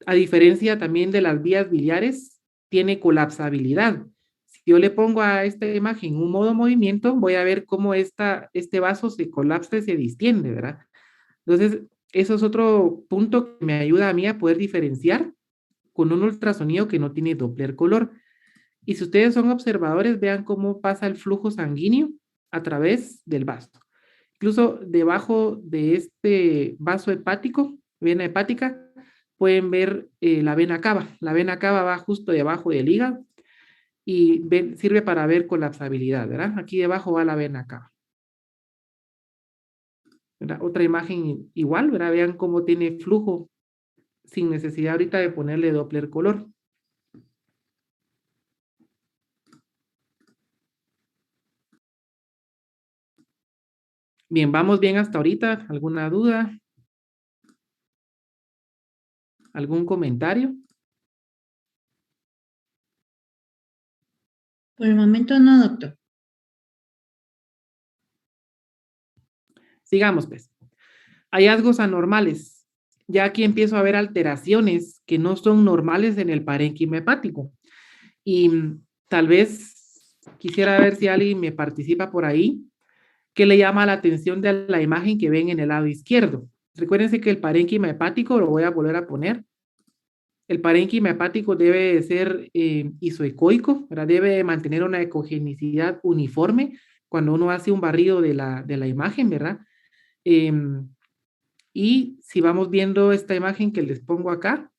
a diferencia también de las vías biliares, tiene colapsabilidad. Si yo le pongo a esta imagen un modo movimiento, voy a ver cómo este vaso se colapsa y se distiende, ¿verdad? Entonces, eso es otro punto que me ayuda a mí a poder diferenciar con un ultrasonido que no tiene Doppler color. Y si ustedes son observadores, vean cómo pasa el flujo sanguíneo a través del vaso. Incluso debajo de este vaso hepático, vena hepática, pueden ver la vena cava. La vena cava va justo debajo del hígado y sirve para ver colapsabilidad, ¿verdad? Aquí debajo va la vena cava. ¿Verdad? Otra imagen igual, ¿verdad? Vean cómo tiene flujo sin necesidad ahorita de ponerle Doppler color. Bien, vamos bien hasta ahorita. ¿Alguna duda? ¿Algún comentario? Por el momento no, doctor. Sigamos, pues. Hallazgos anormales. Ya aquí empiezo a ver alteraciones que no son normales en el parénquima hepático. Y tal vez quisiera ver si alguien me participa por ahí, que le llama la atención de la imagen que ven en el lado izquierdo. Recuérdense que el parénquima hepático, lo voy a volver a poner, el parénquima hepático debe ser isoecoico, ¿verdad? Debe mantener una ecogenicidad uniforme cuando uno hace un barrido de la imagen, ¿verdad? Y si vamos viendo esta imagen que les pongo acá,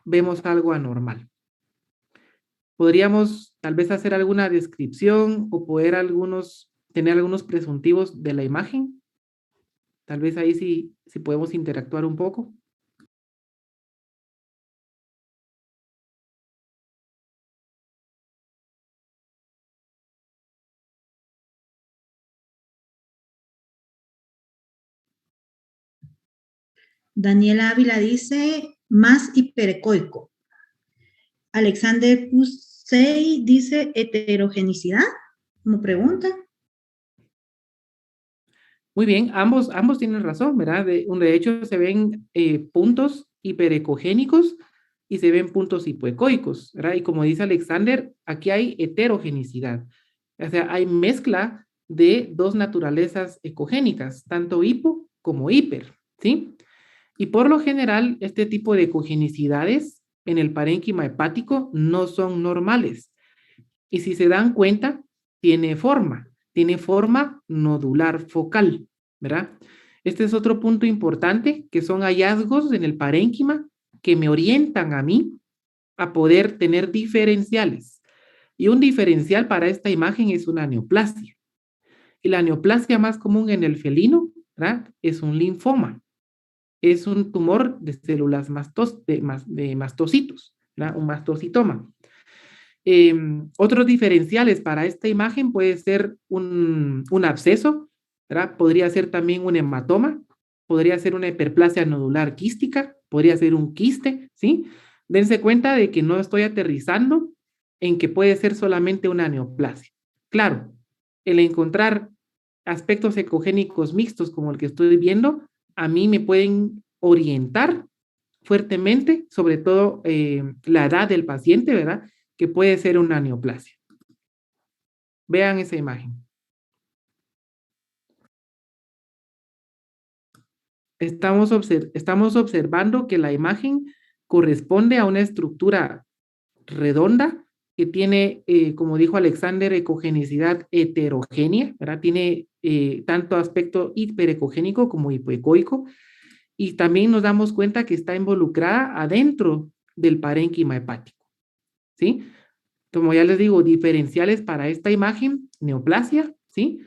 vemos algo anormal. Podríamos tal vez hacer alguna descripción o poder tener algunos presuntivos de la imagen. Tal vez ahí sí podemos interactuar un poco. Daniela Ávila dice más hiperecoico. Alexander Pusey dice heterogenicidad, como pregunta. Muy bien, ambos tienen razón, ¿verdad? De hecho, se ven puntos hiperecogénicos y se ven puntos hipoecoicos, ¿verdad? Y como dice Alexander, aquí hay heterogenicidad. O sea, hay mezcla de dos naturalezas ecogénicas, tanto hipo como hiper, ¿sí? Y por lo general, este tipo de ecogenicidades en el parénquima hepático no son normales. Y si se dan cuenta, tiene forma nodular focal, ¿verdad? Este es otro punto importante, que son hallazgos en el parénquima que me orientan a mí a poder tener diferenciales. Y un diferencial para esta imagen es una neoplasia. Y la neoplasia más común en el felino, ¿verdad? Es un linfoma. Es un tumor de células de mastocitos, ¿verdad? Un mastocitoma. Otros diferenciales para esta imagen puede ser un absceso, ¿verdad? Podría ser también un hematoma, podría ser una hiperplasia nodular quística, podría ser un quiste, ¿sí? Dense cuenta de que no estoy aterrizando en que puede ser solamente una neoplasia. Claro, el encontrar aspectos ecogénicos mixtos como el que estoy viendo, a mí me pueden orientar fuertemente, sobre todo la edad del paciente, ¿verdad? Que puede ser una neoplasia. Vean esa imagen. Estamos observando que la imagen corresponde a una estructura redonda que tiene, como dijo Alexander, ecogenicidad heterogénea, ¿verdad? Tiene tanto aspecto hiperecogénico como hipoecoico, y también nos damos cuenta que está involucrada adentro del parénquima hepático, ¿sí? Como ya les digo, diferenciales para esta imagen, neoplasia, ¿sí?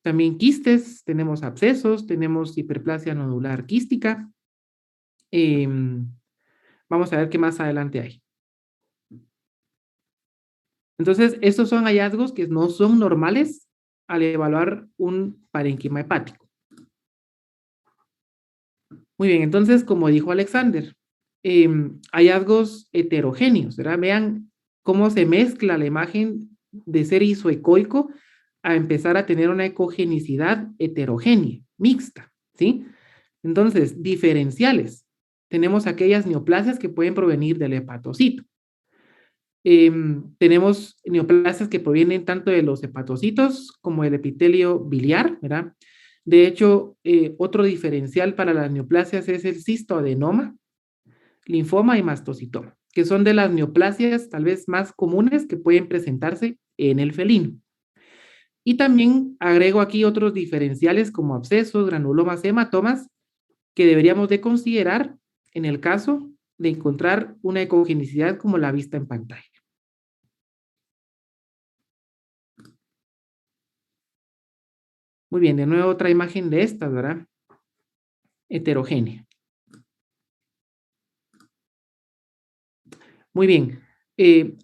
También quistes, tenemos abscesos, tenemos hiperplasia nodular quística. Eh, Vamos a ver qué más adelante hay. Entonces, estos son hallazgos que no son normales al evaluar un parénquima hepático. Muy bien, entonces, como dijo Alexander, hallazgos heterogéneos, ¿verdad? Vean cómo se mezcla la imagen de ser isoecoico a empezar a tener una ecogenicidad heterogénea, mixta, ¿sí? Entonces, diferenciales. Tenemos aquellas neoplasias que pueden provenir del hepatocito. Tenemos neoplasias que provienen tanto de los hepatocitos como del epitelio biliar, ¿verdad? De hecho, otro diferencial para las neoplasias es el cistoadenoma, linfoma y mastocitoma, que son de las neoplasias tal vez más comunes que pueden presentarse en el felino. Y también agrego aquí otros diferenciales como abscesos, granulomas, hematomas, que deberíamos de considerar en el caso de encontrar una ecogenicidad como la vista en pantalla. Muy bien, de nuevo otra imagen de estas, ¿verdad? Heterogénea. Muy bien.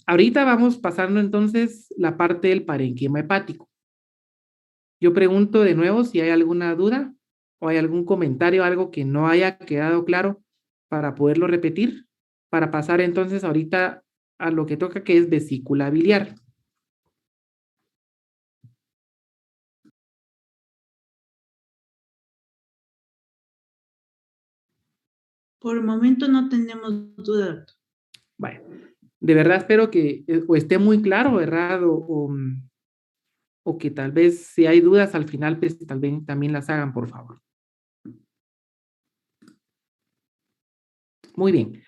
Ahorita vamos pasando entonces la parte del parénquima hepático. Yo pregunto de nuevo si hay alguna duda o hay algún comentario, algo que no haya quedado claro para poderlo repetir, para pasar entonces ahorita a lo que toca, que es vesícula biliar. Por el momento no tenemos duda. Bueno, de verdad espero que o esté muy claro, ¿verdad? O que tal vez si hay dudas al final, pues tal vez también las hagan, por favor. Muy bien.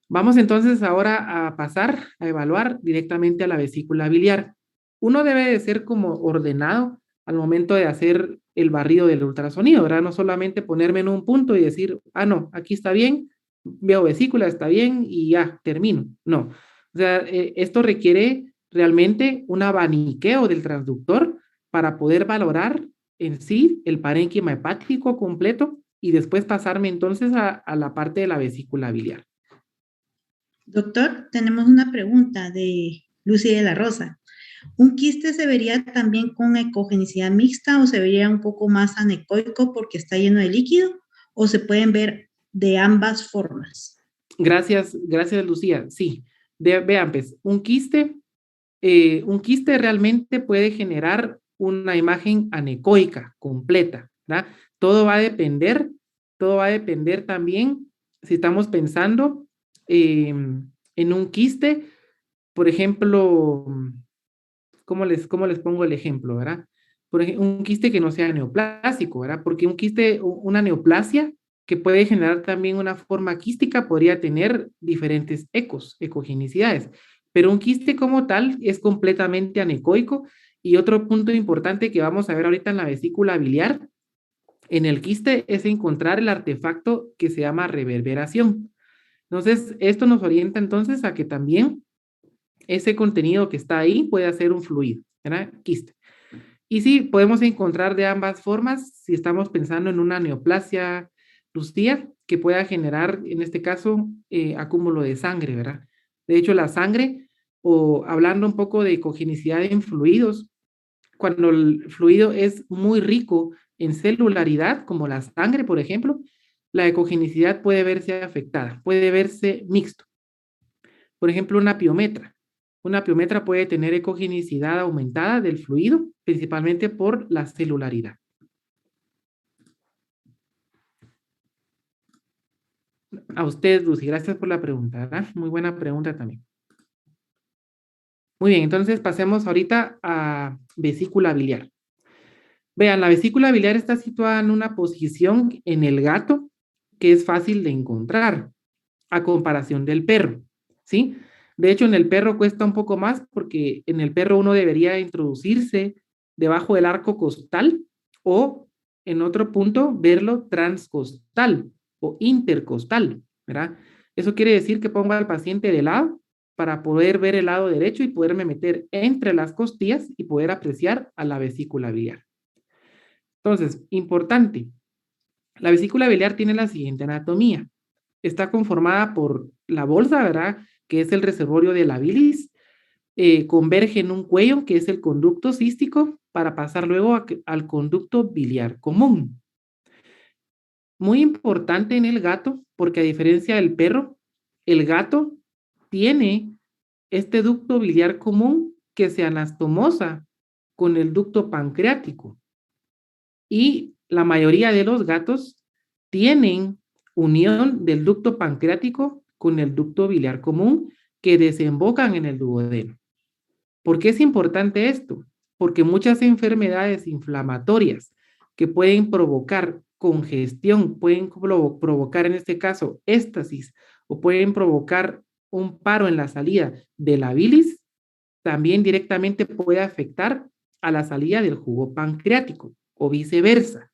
Vamos entonces ahora a pasar a evaluar directamente a la vesícula biliar. Uno debe de ser como ordenado al momento de hacer el barrido del ultrasonido, ¿verdad? No solamente ponerme en un punto y decir, ah, no, aquí está bien, veo vesícula, está bien y ya, termino. No. O sea, esto requiere realmente un abaniqueo del transductor para poder valorar en sí el parénquima hepático completo y después pasarme entonces a la parte de la vesícula biliar. Doctor, tenemos una pregunta de Lucy de la Rosa. ¿Un quiste se vería también con ecogenicidad mixta o se vería un poco más anecoico porque está lleno de líquido? ¿O se pueden ver de ambas formas. Gracias, Lucía. Sí, vean, pues, un quiste realmente puede generar una imagen anecoica completa, ¿verdad? Todo va a depender también si estamos pensando en un quiste, por ejemplo, ¿cómo les pongo el ejemplo, verdad? Por ejemplo, un quiste que no sea neoplásico, ¿verdad? Porque un quiste, una neoplasia que puede generar también una forma quística, podría tener diferentes ecogenicidades. Pero un quiste como tal es completamente anecoico. Y otro punto importante que vamos a ver ahorita en la vesícula biliar, en el quiste, es encontrar el artefacto que se llama reverberación. Entonces, esto nos orienta entonces a que también ese contenido que está ahí puede ser un fluido, ¿verdad? Quiste. Y sí, podemos encontrar de ambas formas si estamos pensando en una neoplasia Lucía que pueda generar, en este caso, acúmulo de sangre, ¿verdad? De hecho, la sangre, o hablando un poco de ecogenicidad en fluidos, cuando el fluido es muy rico en celularidad, como la sangre, por ejemplo, la ecogenicidad puede verse afectada, puede verse mixto. Por ejemplo, una piometra. Una piometra puede tener ecogenicidad aumentada del fluido, principalmente por la celularidad. A usted, Lucy, gracias por la pregunta, ¿verdad? Muy buena pregunta también. Muy bien, entonces pasemos ahorita a vesícula biliar. Vean, la vesícula biliar está situada en una posición en el gato que es fácil de encontrar a comparación del perro, ¿sí? De hecho, en el perro cuesta un poco más porque en el perro uno debería introducirse debajo del arco costal o en otro punto verlo transcostal o intercostal, ¿verdad? Eso quiere decir que pongo al paciente de lado para poder ver el lado derecho y poderme meter entre las costillas y poder apreciar a la vesícula biliar. Entonces, importante, la vesícula biliar tiene la siguiente anatomía. Está conformada por la bolsa, ¿verdad? Que es el reservorio de la bilis, converge en un cuello, que es el conducto cístico, para pasar luego al conducto biliar común. Muy importante en el gato, porque a diferencia del perro, el gato tiene este ducto biliar común que se anastomosa con el ducto pancreático. Y la mayoría de los gatos tienen unión del ducto pancreático con el ducto biliar común que desembocan en el duodeno. ¿Por qué es importante esto? Porque muchas enfermedades inflamatorias que pueden provocar congestión, pueden provocar en este caso éstasis o pueden provocar un paro en la salida de la bilis, también directamente puede afectar a la salida del jugo pancreático o viceversa.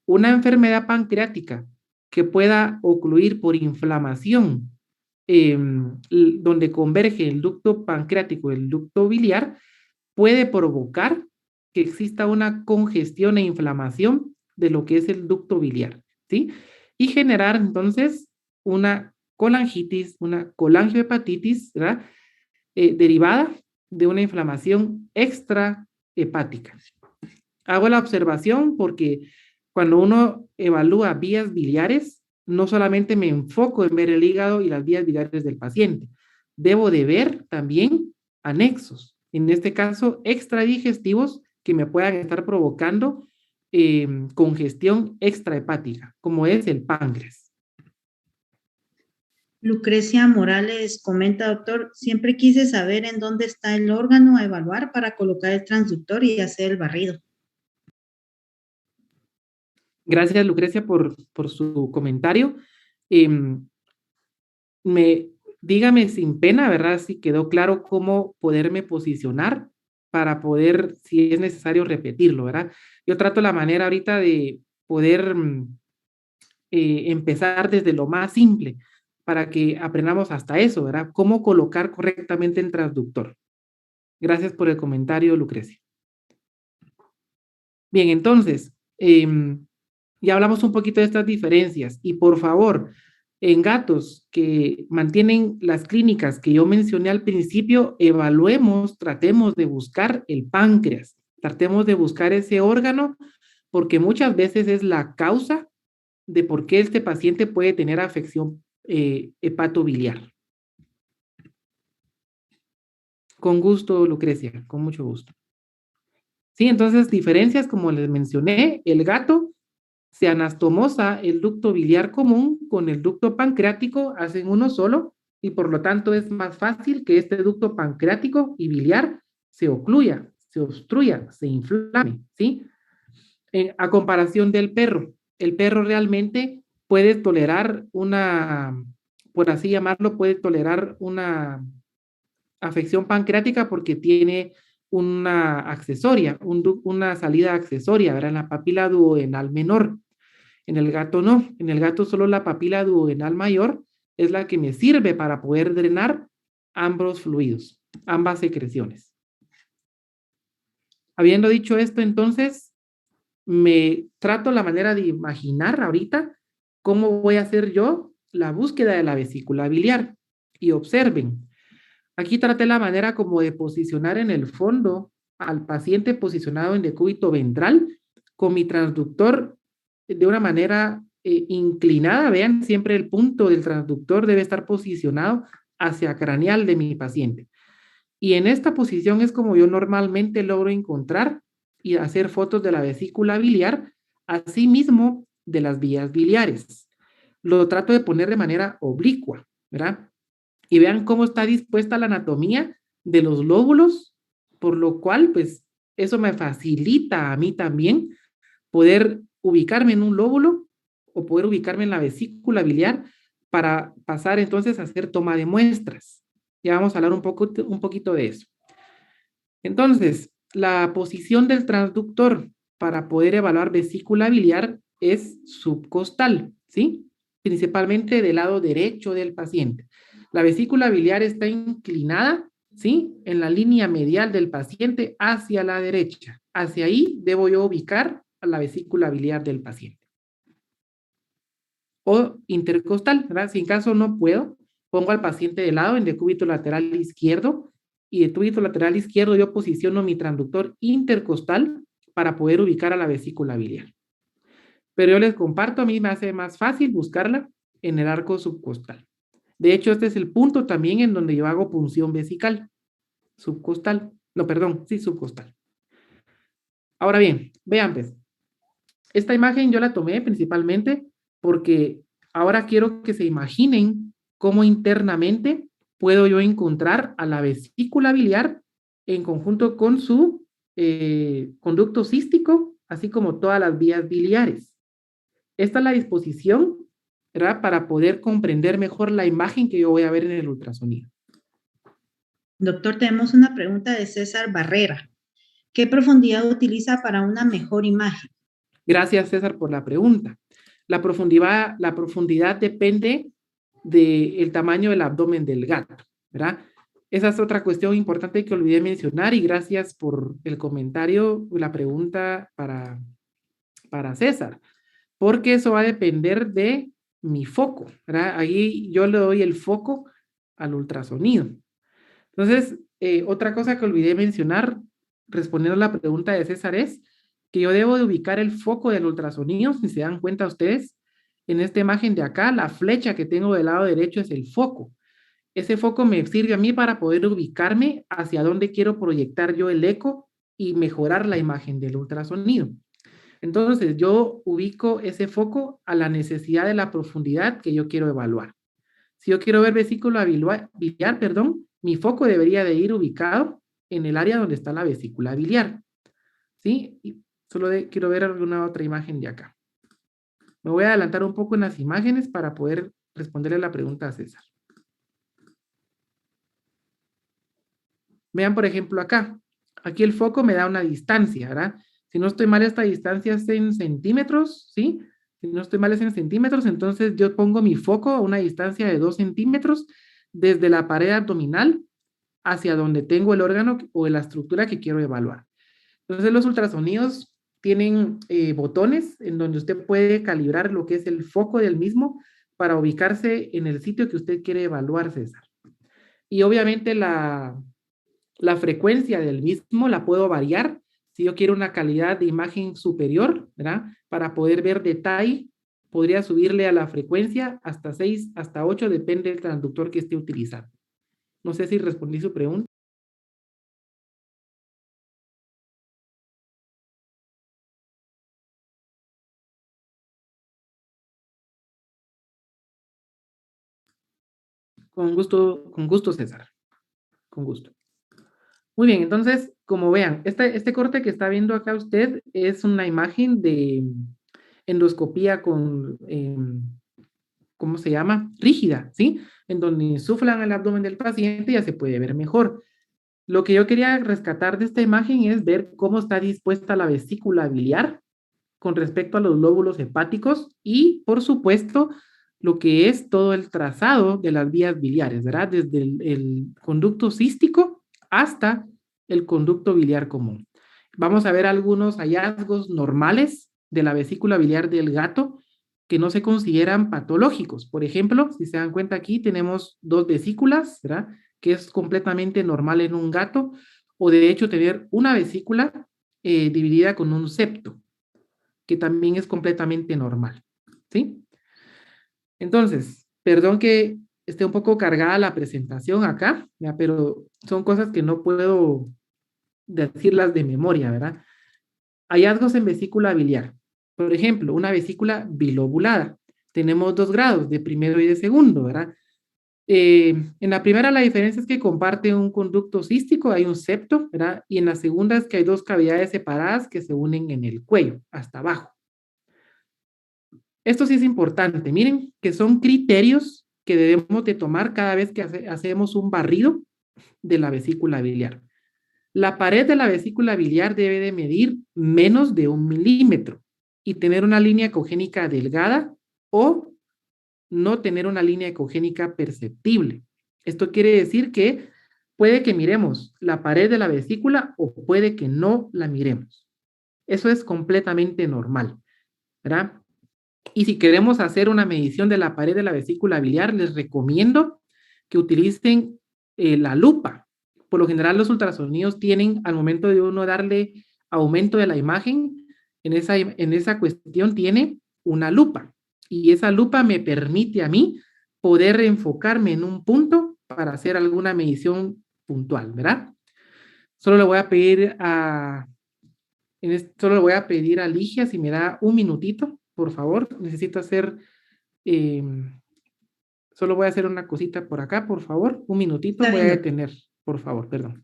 Una enfermedad pancreática que pueda ocluir por inflamación, donde converge el ducto pancreático y el ducto biliar, puede provocar que exista una congestión e inflamación de lo que es el ducto biliar, ¿sí? Y generar entonces una colangitis, una colangiohepatitis, ¿verdad? Derivada de una inflamación extrahepática. Hago la observación porque cuando uno evalúa vías biliares, no solamente me enfoco en ver el hígado y las vías biliares del paciente, debo de ver también anexos, en este caso extradigestivos que me puedan estar provocando congestión extrahepática, como es el páncreas. Lucrecia Morales comenta, doctor, siempre quise saber en dónde está el órgano a evaluar para colocar el transductor y hacer el barrido. Gracias, Lucrecia, por su comentario. Dígame sin pena, ¿verdad? Si quedó claro cómo poderme posicionar para poder, si es necesario, repetirlo, ¿verdad? Yo trato la manera ahorita de poder empezar desde lo más simple para que aprendamos hasta eso, ¿verdad? Cómo colocar correctamente el transductor. Gracias por el comentario, Lucrecia. Bien, entonces, ya hablamos un poquito de estas diferencias y por favor, en gatos que mantienen las clínicas que yo mencioné al principio, evaluemos, tratemos de buscar el páncreas, tratemos de buscar ese órgano porque muchas veces es la causa de por qué este paciente puede tener afección hepatobiliar. Con gusto, Lucrecia, con mucho gusto. Sí, entonces diferencias, como les mencioné, el gato se anastomosa el ducto biliar común con el ducto pancreático, hacen uno solo, y por lo tanto es más fácil que este ducto pancreático y biliar se ocluya, se obstruya, se inflame, ¿sí? A comparación del perro, el perro realmente puede tolerar una, por así llamarlo, puede tolerar una afección pancreática porque tiene una accesoria, una salida accesoria, ¿verdad? En la papila duodenal menor. En el gato no, en el gato solo la papila duodenal mayor es la que me sirve para poder drenar ambos fluidos, ambas secreciones. Habiendo dicho esto, entonces, me trato la manera de imaginar ahorita cómo voy a hacer yo la búsqueda de la vesícula biliar. Y observen, aquí traté la manera como de posicionar en el fondo al paciente posicionado en decúbito ventral con mi transductor de una manera inclinada. Vean, siempre el punto del transductor debe estar posicionado hacia craneal de mi paciente. Y en esta posición es como yo normalmente logro encontrar y hacer fotos de la vesícula biliar, asimismo de las vías biliares. Lo trato de poner de manera oblicua, ¿verdad? Y vean cómo está dispuesta la anatomía de los lóbulos, por lo cual, pues, eso me facilita a mí también poder ubicarme en un lóbulo o poder ubicarme en la vesícula biliar para pasar entonces a hacer toma de muestras. Ya vamos a hablar un poquito de eso. Entonces, la posición del transductor para poder evaluar vesícula biliar es subcostal, ¿sí? Principalmente del lado derecho del paciente. La vesícula biliar está inclinada, ¿sí? En la línea medial del paciente hacia la derecha. Hacia ahí debo yo ubicar a la vesícula biliar del paciente. O intercostal, ¿verdad? Si en caso no puedo, pongo al paciente de lado en decúbito lateral izquierdo y de decúbito lateral izquierdo yo posiciono mi transductor intercostal para poder ubicar a la vesícula biliar. Pero yo les comparto, a mí me hace más fácil buscarla en el arco subcostal. De hecho, este es el punto también en donde yo hago punción vesical. Subcostal. No, perdón, sí, subcostal. Ahora bien, vean pues. Esta imagen yo la tomé principalmente porque ahora quiero que se imaginen cómo internamente puedo yo encontrar a la vesícula biliar en conjunto con su conducto cístico, así como todas las vías biliares. Esta es la disposición, ¿verdad? Para poder comprender mejor la imagen que yo voy a ver en el ultrasonido. Doctor, tenemos una pregunta de César Barrera. ¿Qué profundidad utiliza para una mejor imagen? Gracias, César, por la pregunta. La profundidad depende del tamaño del abdomen del gato, ¿verdad? Esa es otra cuestión importante que olvidé mencionar y gracias por el comentario, la pregunta para César, porque eso va a depender de mi foco, ¿verdad? Ahí yo le doy el foco al ultrasonido. Entonces, otra cosa que olvidé mencionar, respondiendo a la pregunta de César, es que yo debo de ubicar el foco del ultrasonido, si se dan cuenta ustedes, en esta imagen de acá, la flecha que tengo del lado derecho es el foco. Ese foco me sirve a mí para poder ubicarme hacia dónde quiero proyectar yo el eco y mejorar la imagen del ultrasonido. Entonces, yo ubico ese foco a la necesidad de la profundidad que yo quiero evaluar. Si yo quiero ver vesícula biliar, perdón, mi foco debería de ir ubicado en el área donde está la vesícula biliar. ¿Sí? Y solo quiero ver alguna otra imagen de acá. Me voy a adelantar un poco en las imágenes para poder responderle la pregunta a César. Vean, por ejemplo, acá. Aquí el foco me da una distancia, ¿verdad? Si no estoy mal, esta distancia es en centímetros, ¿sí? Si no estoy mal es en centímetros, entonces yo pongo mi foco a una distancia de 2 centímetros desde la pared abdominal hacia donde tengo el órgano o la estructura que quiero evaluar. Entonces los ultrasonidos tienen botones en donde usted puede calibrar lo que es el foco del mismo para ubicarse en el sitio que usted quiere evaluar, César. Y obviamente la frecuencia del mismo la puedo variar si yo quiero una calidad de imagen superior, ¿verdad? Para poder ver detalle podría subirle a la frecuencia hasta 6, hasta 8, depende del transductor que esté utilizando. No sé si respondí su pregunta. Con gusto, César. Con gusto. Muy bien, entonces, como vean, este corte que está viendo acá usted es una imagen de endoscopía con, ¿cómo se llama? Rígida, ¿sí? En donde insuflan el abdomen del paciente y ya se puede ver mejor. Lo que yo quería rescatar de esta imagen es ver cómo está dispuesta la vesícula biliar con respecto a los lóbulos hepáticos y, por supuesto, lo que es todo el trazado de las vías biliares, ¿verdad? Desde el conducto cístico hasta el conducto biliar común. Vamos a ver algunos hallazgos normales de la vesícula biliar del gato que no se consideran patológicos. Por ejemplo, si se dan cuenta aquí, tenemos dos vesículas, ¿verdad? Que es completamente normal en un gato, o de hecho tener una vesícula dividida con un septo, que también es completamente normal, ¿sí? Entonces, perdón que esté un poco cargada la presentación acá, ¿ya? Pero son cosas que no puedo decirlas de memoria, ¿verdad? Hallazgos en vesícula biliar. Por ejemplo, una vesícula bilobulada. Tenemos 2 grados, de primero y de segundo, ¿verdad? En la primera la diferencia es que comparte un conducto cístico, hay un septo, ¿verdad? Y en la segunda es que hay 2 cavidades separadas que se unen en el cuello, hasta abajo. Esto sí es importante, miren, que son criterios que debemos de tomar cada vez que hacemos un barrido de la vesícula biliar. La pared de la vesícula biliar debe de medir menos de 1 milímetro y tener una línea ecogénica delgada o no tener una línea ecogénica perceptible. Esto quiere decir que puede que miremos la pared de la vesícula o puede que no la miremos. Eso es completamente normal, ¿verdad? Y si queremos hacer una medición de la pared de la vesícula biliar, les recomiendo que utilicen la lupa. Por lo general, los ultrasonidos tienen, al momento de uno darle aumento de la imagen, en esa cuestión tiene una lupa. Y esa lupa me permite a mí poder enfocarme en un punto para hacer alguna medición puntual, ¿verdad? Solo le voy a pedir a, solo le voy a pedir a Ligia si me da un minutito, por favor. Necesito hacer, eh, solo voy a hacer una cosita por acá, por favor. Un minutito, Está voy a bien, doctor. detener, por favor, perdón.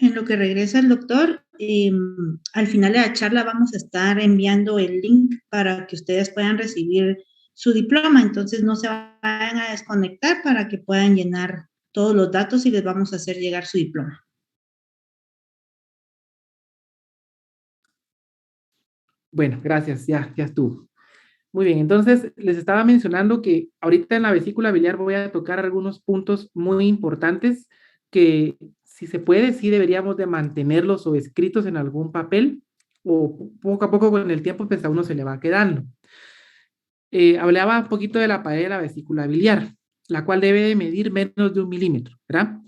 En lo que regresa el doctor, al final de la charla vamos a estar enviando el link para que ustedes puedan recibir su diploma. Entonces no se vayan a desconectar para que puedan llenar todos los datos y les vamos a hacer llegar su diploma. Bueno, gracias, ya estuvo. Muy bien, entonces les estaba mencionando que ahorita en la vesícula biliar voy a tocar algunos puntos muy importantes que si se puede, sí deberíamos de mantenerlos o escritos en algún papel o poco a poco con el tiempo pues a uno se le va quedando. Hablaba un poquito de la pared de la vesícula biliar, la cual debe de medir menos de 1 milímetro, ¿verdad?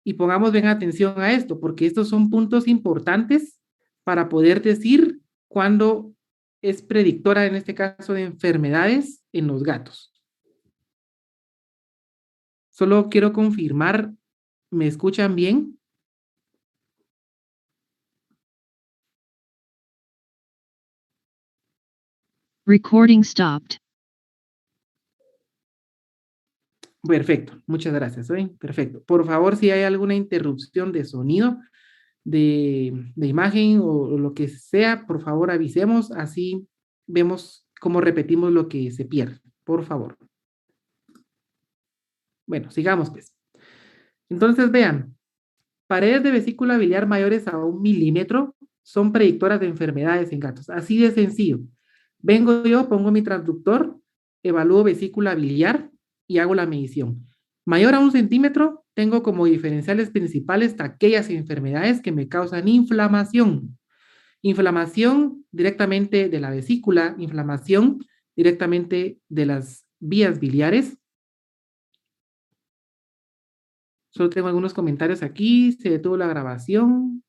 Y pongamos bien atención a esto, porque estos son puntos importantes para poder decir cuándo es predictora, en este caso, de enfermedades en los gatos. Solo quiero confirmar, ¿me escuchan bien? Recording stopped. Perfecto, muchas gracias. ¿Sí? Perfecto. Por favor, si hay alguna interrupción de sonido, de imagen o lo que sea, por favor avisemos, así vemos cómo repetimos lo que se pierde. Por favor. Bueno, sigamos pues. Entonces vean, paredes de vesícula biliar mayores a 1 milímetro son predictoras de enfermedades en gatos. Así de sencillo. Vengo yo, pongo mi transductor, evalúo vesícula biliar y hago la medición. Mayor a 1 centímetro, tengo como diferenciales principales aquellas enfermedades que me causan inflamación. Inflamación directamente de la vesícula, inflamación directamente de las vías biliares. Solo tengo algunos comentarios aquí, se detuvo la grabación.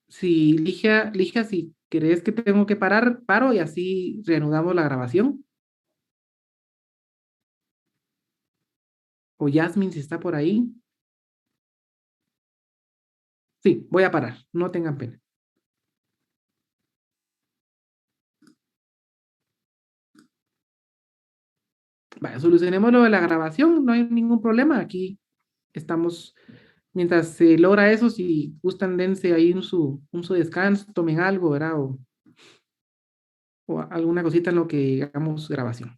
Si, Ligia, si crees que tengo que parar, paro y así reanudamos la grabación. O Yasmin, si está por ahí. Sí, voy a parar, no tengan pena. Vale, solucionemos lo de la grabación, no hay ningún problema. Aquí estamos, mientras se logra eso, si gustan, dense ahí un su descanso, tomen algo, ¿verdad? O alguna cosita en lo que hagamos grabación.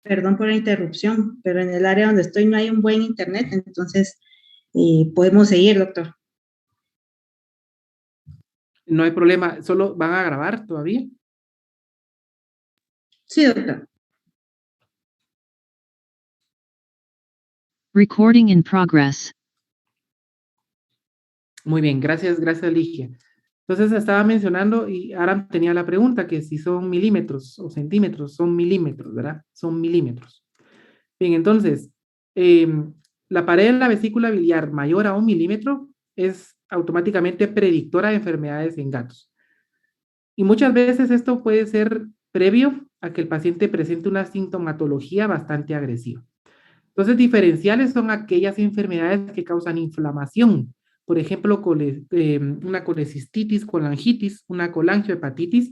Perdón por la interrupción, pero en el área donde estoy no hay un buen internet, entonces podemos seguir, doctor. No hay problema, solo van a grabar todavía. Sí, doctor. Recording in progress. Muy bien, gracias, Ligia. Entonces estaba mencionando y ahora tenía la pregunta que si son milímetros o centímetros, son milímetros, ¿verdad? Son milímetros. Bien, entonces, la pared de la vesícula biliar mayor a 1 milímetro es automáticamente predictora de enfermedades en gatos. Y muchas veces esto puede ser previo a que el paciente presente una sintomatología bastante agresiva. Entonces, diferenciales son aquellas enfermedades que causan inflamación. Por ejemplo, una colecistitis, colangitis, una colangiohepatitis.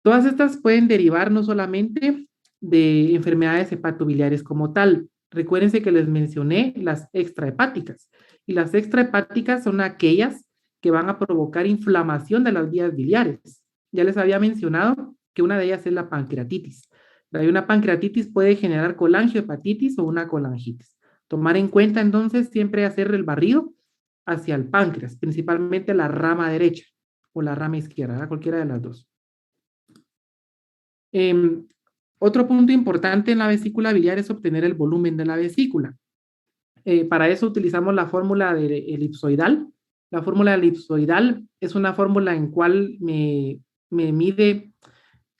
Todas estas pueden derivar no solamente de enfermedades hepatobiliares como tal. Recuérdense que les mencioné las extrahepáticas. Y las extrahepáticas son aquellas que van a provocar inflamación de las vías biliares. Ya les había mencionado que una de ellas es la pancreatitis. Una pancreatitis puede generar colangiohepatitis o una colangitis. Tomar en cuenta entonces siempre hacer el barrido hacia el páncreas, principalmente la rama derecha o la rama izquierda, ¿verdad? Cualquiera de las dos. Otro punto importante en la vesícula biliar es obtener el volumen de la vesícula. Para eso utilizamos la fórmula de elipsoidal. La fórmula elipsoidal es una fórmula en cual me mide,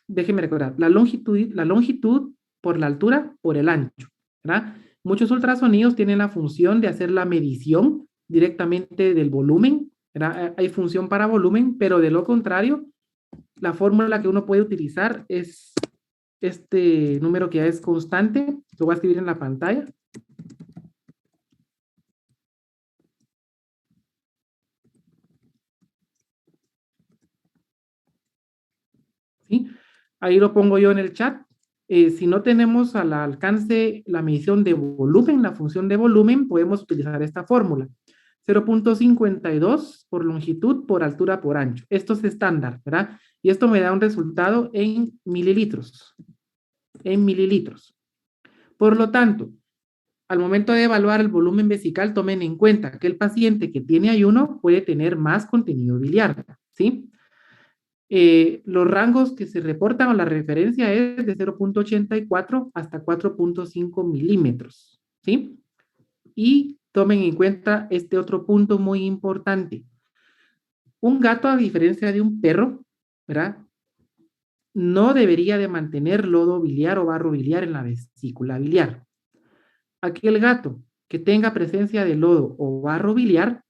déjenme recordar, la longitud por la altura por el ancho, ¿verdad? Muchos ultrasonidos tienen la función de hacer la medición directamente del volumen, ¿verdad? Hay función para volumen, pero de lo contrario, la fórmula que uno puede utilizar es este número que es constante, lo voy a escribir en la pantalla. ¿Sí? Ahí lo pongo yo en el chat. Si no tenemos al alcance la medición de volumen, la función de volumen, podemos utilizar esta fórmula. 0.52 por longitud por altura por ancho. Esto es estándar, ¿verdad? Y esto me da un resultado en mililitros. En mililitros. Por lo tanto, al momento de evaluar el volumen vesical, tomen en cuenta que el paciente que tiene ayuno puede tener más contenido biliar, ¿sí? Los rangos que se reportan o la referencia es de 0.84 hasta 4.5 milímetros, ¿sí? Y tomen en cuenta este otro punto muy importante. Un gato, a diferencia de un perro, ¿verdad? No debería de mantener lodo biliar o barro biliar en la vesícula biliar. Aquel gato que tenga presencia de lodo o barro biliar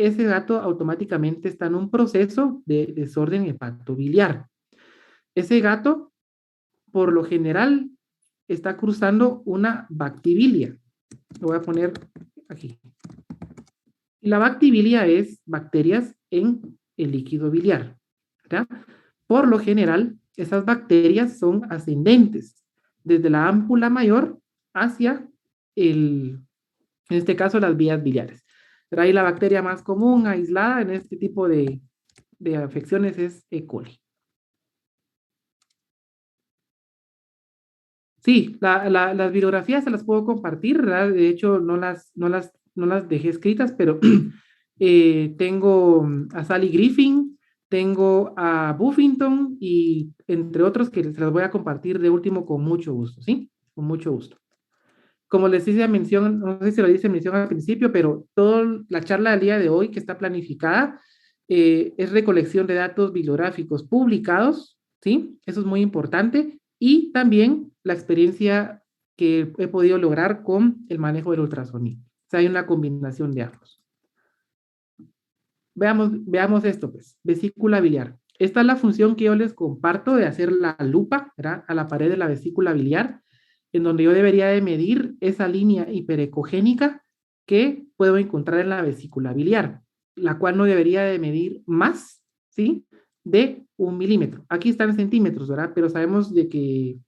ese gato automáticamente está en un proceso de desorden hepatobiliar. Ese gato, por lo general, está cruzando una bactibilia. Lo voy a poner aquí. La bactibilia es bacterias en el líquido biliar, ¿verdad? Por lo general, esas bacterias son ascendentes, desde la ámpula mayor hacia en este caso, las vías biliares. Pero ahí la bacteria más común, aislada en este tipo de afecciones es E. coli. Sí, las bibliografías se las puedo compartir, ¿verdad? De hecho, no las dejé escritas, pero tengo a Sally Griffin, tengo a Buffington y entre otros que se las voy a compartir de último con mucho gusto, ¿sí? Con mucho gusto. Como les hice mención, no sé si lo hice mención al principio, pero toda la charla del día de hoy que está planificada es recolección de datos bibliográficos publicados, ¿sí? Eso es muy importante. Y también la experiencia que he podido lograr con el manejo del ultrasonido. O sea, hay una combinación de ambos. Veamos esto, pues. Vesícula biliar. Esta es la función que yo les comparto de hacer la lupa, ¿verdad? A la pared de la vesícula biliar, en donde yo debería de medir esa línea hiperecogénica que puedo encontrar en la vesícula biliar, la cual no debería de medir más, ¿sí? De 1 milímetro. Aquí están centímetros, ¿verdad? Pero sabemos de que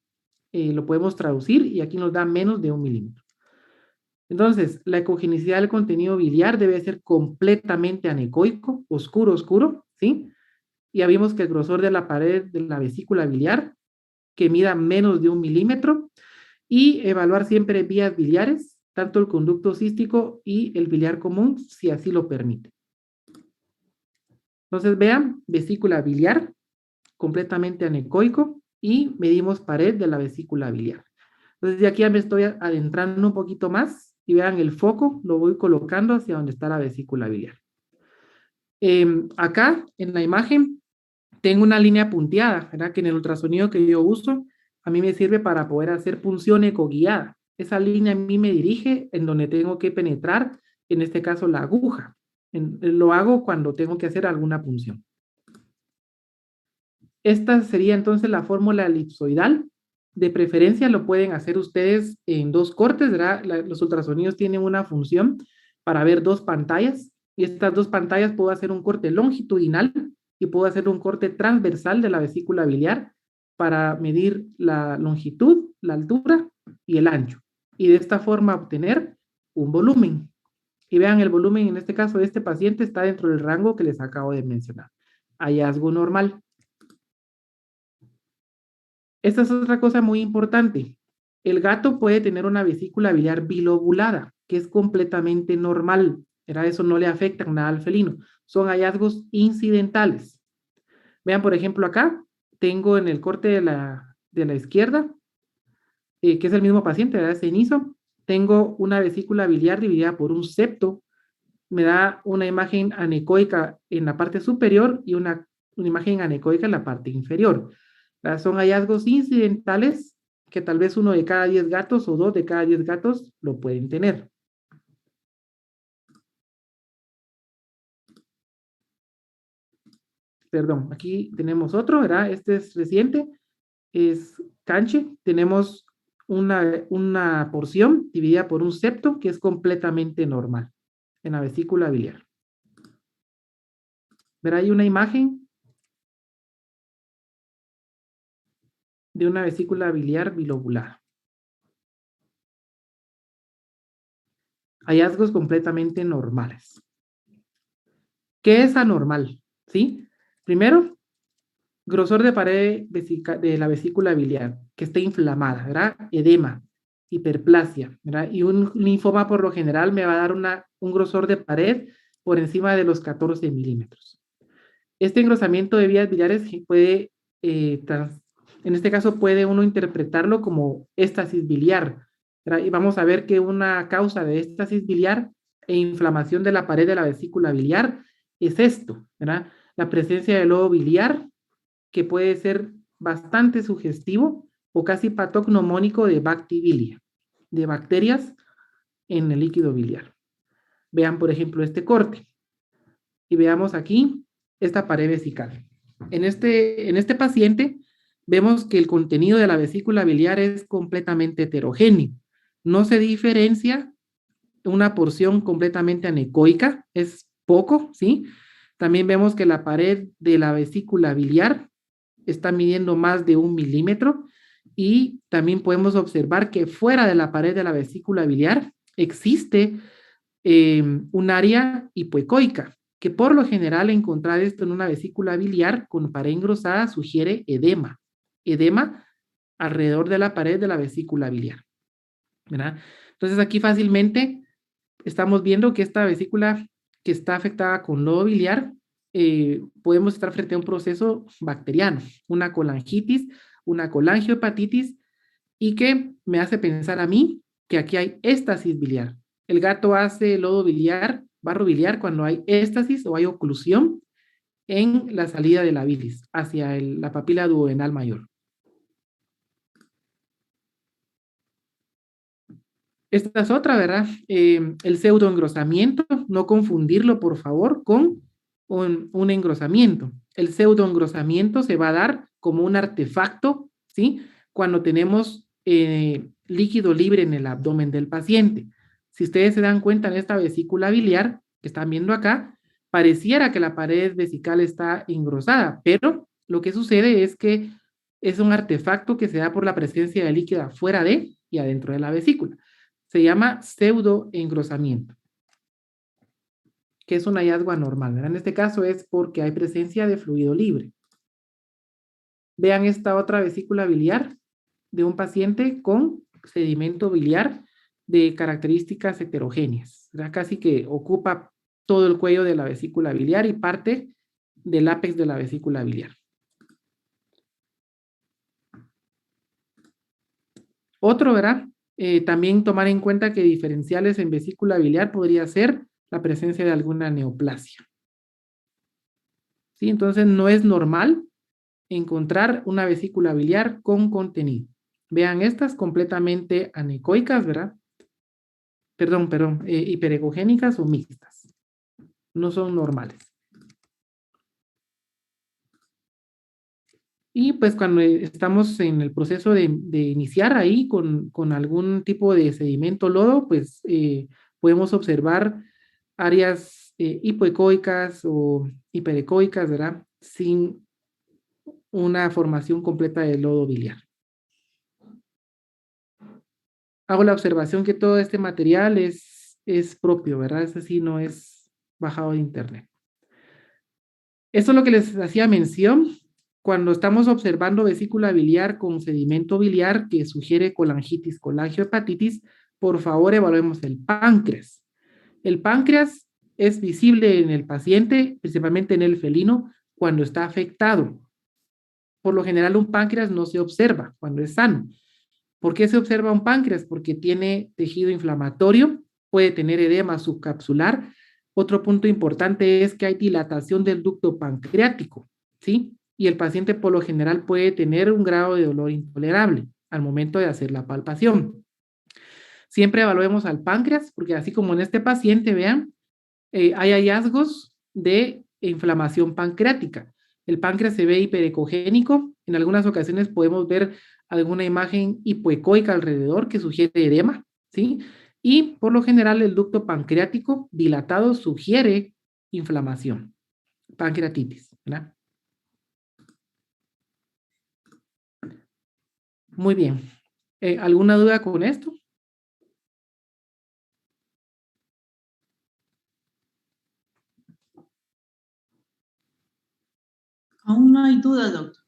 lo podemos traducir y aquí nos da menos de 1 milímetro. Entonces, la ecogenicidad del contenido biliar debe ser completamente anecoico, oscuro, oscuro, ¿sí? Ya vimos que el grosor de la pared de la vesícula biliar, que mida menos de 1 milímetro, y evaluar siempre vías biliares, tanto el conducto cístico y el biliar común, si así lo permite. Entonces, vean, vesícula biliar, completamente anecoico, y medimos pared de la vesícula biliar. Entonces, de aquí ya me estoy adentrando un poquito más, y vean el foco, lo voy colocando hacia donde está la vesícula biliar. Acá, en la imagen, tengo una línea punteada, ¿verdad? Que en el ultrasonido que yo uso, a mí me sirve para poder hacer punción ecoguiada. Esa línea a mí me dirige en donde tengo que penetrar, en este caso la aguja. Lo hago cuando tengo que hacer alguna punción. Esta sería entonces la fórmula elipsoidal. De preferencia lo pueden hacer ustedes en 2 cortes, ¿verdad? Los ultrasonidos tienen una función para ver 2 pantallas, y estas 2 pantallas puedo hacer un corte longitudinal y puedo hacer un corte transversal de la vesícula biliar para medir la longitud, la altura y el ancho. Y de esta forma obtener un volumen. Y vean, el volumen en este caso de este paciente está dentro del rango que les acabo de mencionar. Hallazgo normal. Esta es otra cosa muy importante. El gato puede tener una vesícula biliar bilobulada, que es completamente normal. ¿Verdad? Eso no le afecta nada al felino. Son hallazgos incidentales. Vean, por ejemplo, acá tengo en el corte de la izquierda, que es el mismo paciente, ¿verdad? Cenizo, tengo una vesícula biliar dividida por un septo. Me da una imagen anecoica en la parte superior y una imagen anecoica en la parte inferior. Son hallazgos incidentales que tal vez 1 de cada 10 gatos o 2 de cada 10 gatos lo pueden tener. Perdón, aquí tenemos otro, ¿verdad? Este es reciente, es canche. Tenemos una porción dividida por un septo que es completamente normal en la vesícula biliar. Verá ahí una imagen de una vesícula biliar bilobulada. Hallazgos completamente normales. ¿Qué es anormal? ¿Sí? Primero, grosor de pared de la vesícula biliar, que esté inflamada, ¿verdad? Edema, hiperplasia, ¿verdad? Y un linfoma por lo general me va a dar un grosor de pared por encima de los 14 milímetros. Este engrosamiento de vías biliares puede, en este caso puede uno interpretarlo como éstasis biliar, ¿verdad? Y vamos a ver que una causa de éstasis biliar e inflamación de la pared de la vesícula biliar es esto, ¿verdad? La presencia del lobo biliar, que puede ser bastante sugestivo o casi patognomónico de bactibilia, de bacterias en el líquido biliar. Vean, por ejemplo, este corte. y veamos aquí esta pared vesical. En este paciente vemos que el contenido de la vesícula biliar es completamente heterogéneo. No se diferencia una porción completamente anecoica, es poco, ¿sí? También vemos que la pared de la vesícula biliar está midiendo más de 1 milímetro y también podemos observar que fuera de la pared de la vesícula biliar existe un área hipoecoica, que por lo general encontrar esto en una vesícula biliar con pared engrosada sugiere edema alrededor de la pared de la vesícula biliar, ¿verdad? Entonces aquí fácilmente estamos viendo que esta vesícula que está afectada con lodo biliar, podemos estar frente a un proceso bacteriano, una colangitis, una colangiohepatitis, y que me hace pensar a mí que aquí hay éstasis biliar. El gato hace lodo biliar, barro biliar, cuando hay éstasis o hay oclusión en la salida de la bilis hacia la papila duodenal mayor. Esta es otra, ¿verdad? El pseudoengrosamiento, no confundirlo, por favor, con un engrosamiento. El pseudoengrosamiento se va a dar como un artefacto, ¿sí? Cuando tenemos líquido libre en el abdomen del paciente. Si ustedes se dan cuenta en esta vesícula biliar que están viendo acá, pareciera que la pared vesical está engrosada, pero lo que sucede es que es un artefacto que se da por la presencia de líquido fuera de y adentro de la vesícula. Se llama pseudoengrosamiento, que es un hallazgo anormal, ¿verdad? En este caso es porque hay presencia de fluido libre. Vean esta otra vesícula biliar de un paciente con sedimento biliar de características heterogéneas, ¿verdad? Casi que ocupa todo el cuello de la vesícula biliar y parte del ápex de la vesícula biliar. Otro, ¿verdad? También tomar en cuenta que diferenciales en vesícula biliar podría ser la presencia de alguna neoplasia. ¿Sí? Entonces no es normal encontrar una vesícula biliar con contenido. Vean estas completamente anecoicas, ¿verdad? Perdón, hiperecogénicas o mixtas. No son normales. Y pues cuando estamos en el proceso de iniciar ahí con algún tipo de sedimento lodo, pues podemos observar áreas hipoecoicas o hiperecoicas, ¿verdad? Sin una formación completa de lodo biliar. Hago la observación que todo este material es propio, ¿verdad? Es así, no es bajado de internet. Esto es lo que les hacía mención. Cuando estamos observando vesícula biliar con sedimento biliar que sugiere colangitis, colangiohepatitis, por favor evaluemos el páncreas. El páncreas es visible en el paciente, principalmente en el felino, cuando está afectado. Por lo general, un páncreas no se observa cuando es sano. ¿Por qué se observa un páncreas? Porque tiene tejido inflamatorio, puede tener edema subcapsular. Otro punto importante es que hay dilatación del ducto pancreático, ¿sí? Y el paciente por lo general puede tener un grado de dolor intolerable al momento de hacer la palpación. Siempre evaluemos al páncreas, porque así como en este paciente, vean, hay hallazgos de inflamación pancreática. El páncreas se ve hiperecogénico. En algunas ocasiones podemos ver alguna imagen hipoecoica alrededor que sugiere edema, ¿sí? Y por lo general el ducto pancreático dilatado sugiere inflamación, pancreatitis, ¿verdad? Muy bien. ¿Alguna duda con esto? Aún no hay duda, doctor.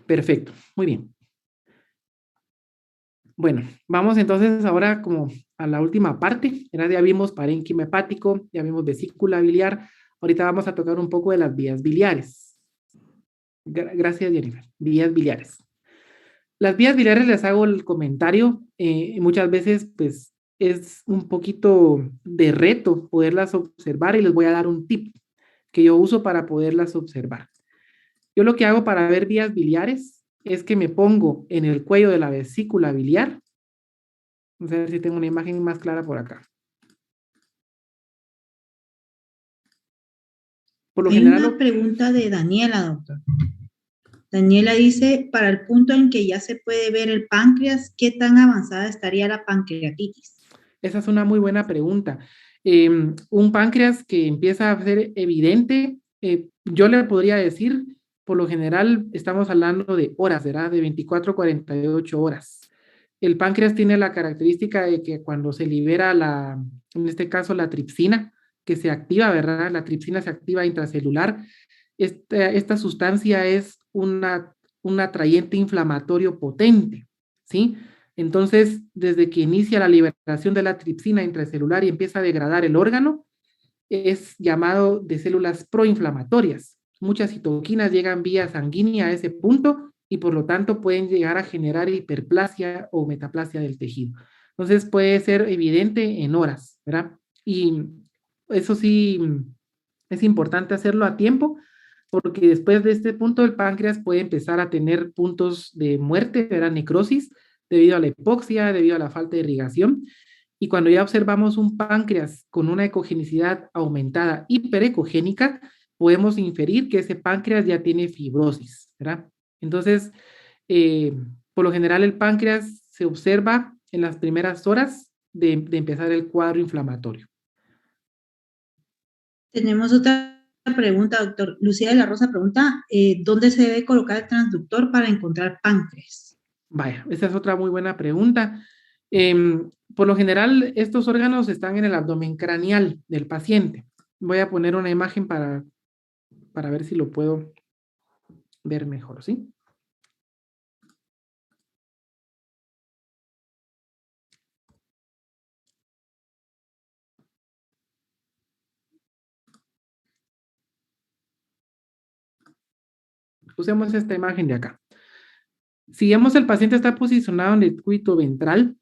Perfecto, muy bien. Bueno, vamos entonces ahora como a la última parte. Ya vimos parénquima hepático, ya vimos vesícula biliar. Ahorita vamos a tocar un poco de las vías biliares. Gracias, Jennifer. Vías biliares. Las vías biliares les hago el comentario. Muchas veces, pues, es un poquito de reto poderlas observar y les voy a dar un tip que yo uso para poderlas observar. Yo lo que hago para ver vías biliares es que me pongo en el cuello de la vesícula biliar. Vamos a ver si tengo una imagen más clara por acá. Por lo Hay general, una pregunta de Daniela, doctor. Daniela dice, para el punto en que ya se puede ver el páncreas, ¿qué tan avanzada estaría la pancreatitis? esa es una muy buena pregunta. Un páncreas que empieza a ser evidente, yo le podría decir, por lo general estamos hablando de horas, ¿verdad? De 24 a 48 horas. El páncreas tiene la característica de que cuando se libera en este caso la tripsina, que se activa, ¿verdad? La tripsina se activa intracelular. Esta sustancia es un atrayente inflamatorio potente, ¿sí? Entonces, desde que inicia la liberación de la tripsina intracelular y empieza a degradar el órgano, es llamado de células proinflamatorias. Muchas citoquinas llegan vía sanguínea a ese punto y por lo tanto pueden llegar a generar hiperplasia o metaplasia del tejido. Entonces puede ser evidente en horas, ¿verdad? Y eso sí, es importante hacerlo a tiempo porque después de este punto el páncreas puede empezar a tener puntos de muerte, ¿verdad? Necrosis, debido a la hipoxia, debido a la falta de irrigación. Y cuando ya observamos un páncreas con una ecogenicidad aumentada hiperecogénica, podemos inferir que ese páncreas ya tiene fibrosis, ¿verdad? Entonces, eh, por lo general el páncreas se observa en las primeras horas de empezar el cuadro inflamatorio. Tenemos otra pregunta, doctor. Lucía de la Rosa pregunta, ¿dónde se debe colocar el transductor para encontrar páncreas? Vaya, esa es otra muy buena pregunta. Por lo general, estos órganos están en el abdomen craneal del paciente. Voy a poner una imagen para ver si lo puedo ver mejor, ¿sí? Usemos esta imagen de acá. Si digamos el paciente está posicionado en el cúbito ventral,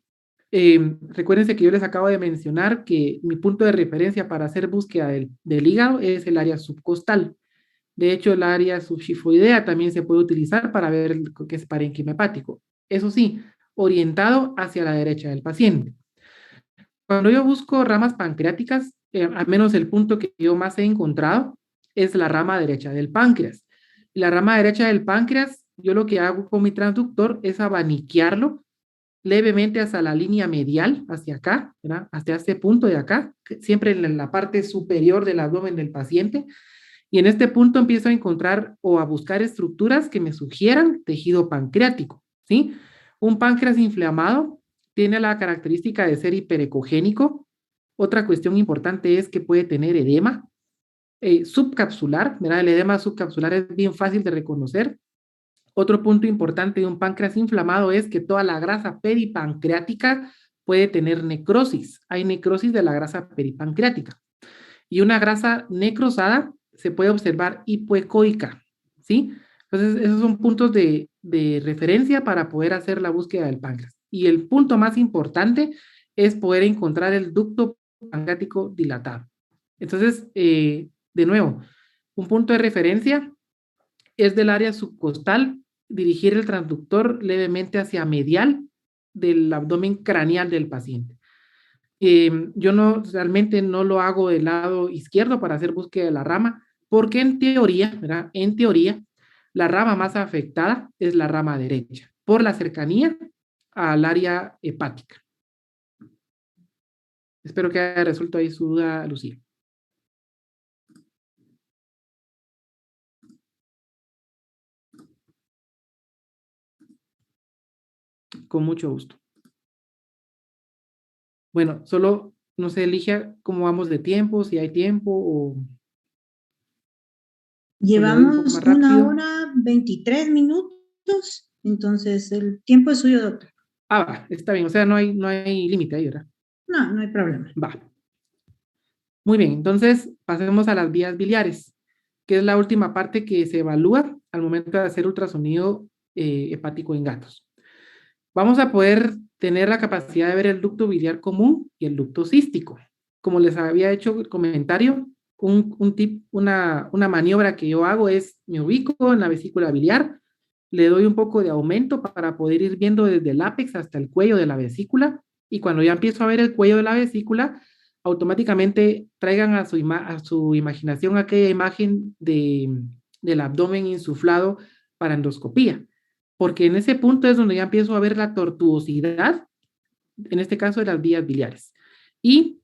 recuérdense que yo les acabo de mencionar que mi punto de referencia para hacer búsqueda del hígado es el área subcostal. De hecho, el área subxifoidea también se puede utilizar para ver qué es parénquima hepático. Eso sí, orientado hacia la derecha del paciente. Cuando yo busco ramas pancreáticas, al menos el punto que yo más he encontrado es la rama derecha del páncreas. La rama derecha del páncreas, yo lo que hago con mi transductor es abaniquearlo levemente hacia la línea medial, hacia acá, ¿verdad? Hasta este punto de acá, siempre en la parte superior del abdomen del paciente. Y en este punto empiezo a encontrar o a buscar estructuras que me sugieran tejido pancreático, ¿sí? Un páncreas inflamado tiene la característica de ser hiperecogénico. Otra cuestión importante es que puede tener edema subcapsular, ¿verdad? El edema subcapsular es bien fácil de reconocer. Otro punto importante de un páncreas inflamado es que toda la grasa peripancreática puede tener necrosis. Hay necrosis de la grasa peripancreática. Y una grasa necrosada se puede observar hipoecoica, ¿sí? Entonces, esos son puntos de referencia para poder hacer la búsqueda del páncreas. Y el punto más importante es poder encontrar el ducto pancreático dilatado. Entonces, de nuevo, un punto de referencia es del área subcostal, dirigir el transductor levemente hacia medial del abdomen craneal del paciente. Yo no realmente no lo hago del lado izquierdo para hacer búsqueda de la rama, porque en teoría, ¿verdad? En teoría, la rama más afectada es la rama derecha, por la cercanía al área hepática. Espero que haya resuelto ahí su duda, Lucía. Con mucho gusto. Bueno, solo, no sé, Ligia, cómo vamos de tiempo, si hay tiempo o le doy un poco Llevamos más 1 hora 23 minutos, entonces el tiempo es suyo, doctor. Va, está bien, o sea, no hay límite ahí, ¿verdad? No, no hay problema. Va. Muy bien, entonces pasemos a las vías biliares, que es la última parte que se evalúa al momento de hacer ultrasonido hepático en gatos. Vamos a poder tener la capacidad de ver el ducto biliar común y el ducto cístico. Como les había hecho el comentario, una maniobra que yo hago es, me ubico en la vesícula biliar, le doy un poco de aumento para poder ir viendo desde el ápex hasta el cuello de la vesícula, y cuando ya empiezo a ver el cuello de la vesícula, automáticamente traigan a su imaginación aquella imagen del abdomen insuflado para endoscopía, porque en ese punto es donde ya empiezo a ver la tortuosidad, en este caso de las vías biliares. Y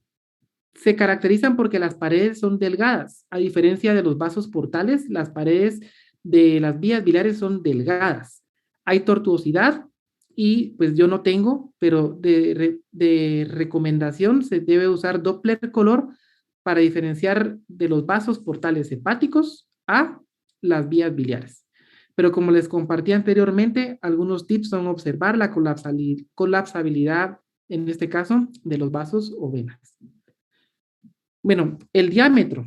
se caracterizan porque las paredes son delgadas, a diferencia de los vasos portales, las paredes de las vías biliares son delgadas. Hay tortuosidad y pues yo no tengo, pero de recomendación se debe usar Doppler color para diferenciar de los vasos portales hepáticos a las vías biliares. Pero como les compartí anteriormente, algunos tips son observar la colapsabilidad, en este caso, de los vasos o venas. Bueno, el diámetro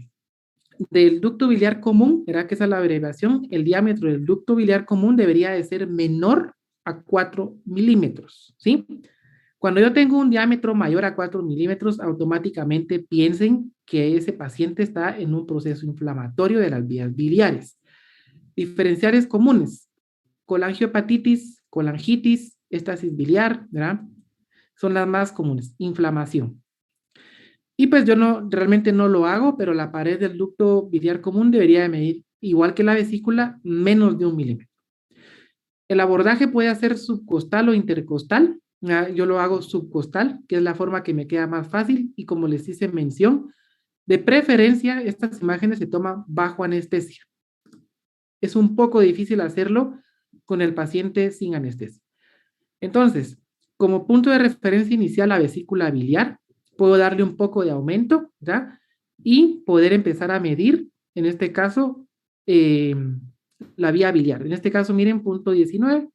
del ducto biliar común, ¿verdad? Que esa es la abreviación, el diámetro del ducto biliar común debería de ser menor a 4 milímetros, ¿sí? Cuando yo tengo un diámetro mayor a 4 milímetros, automáticamente piensen que ese paciente está en un proceso inflamatorio de las vías biliares. Diferenciales comunes, colangiopatitis, colangitis, estasis biliar, ¿verdad? Son las más comunes, inflamación. Y pues yo realmente no lo hago, pero la pared del ducto biliar común debería de medir, igual que la vesícula, menos de 1 milímetro. El abordaje puede ser subcostal o intercostal. Yo lo hago subcostal, que es la forma que me queda más fácil, y como les hice mención, de preferencia estas imágenes se toman bajo anestesia. Es un poco difícil hacerlo con el paciente sin anestesia. Entonces, como punto de referencia inicial a vesícula biliar, puedo darle un poco de aumento, ¿ya? Y poder empezar a medir, en este caso, la vía biliar. En este caso, miren, punto 19,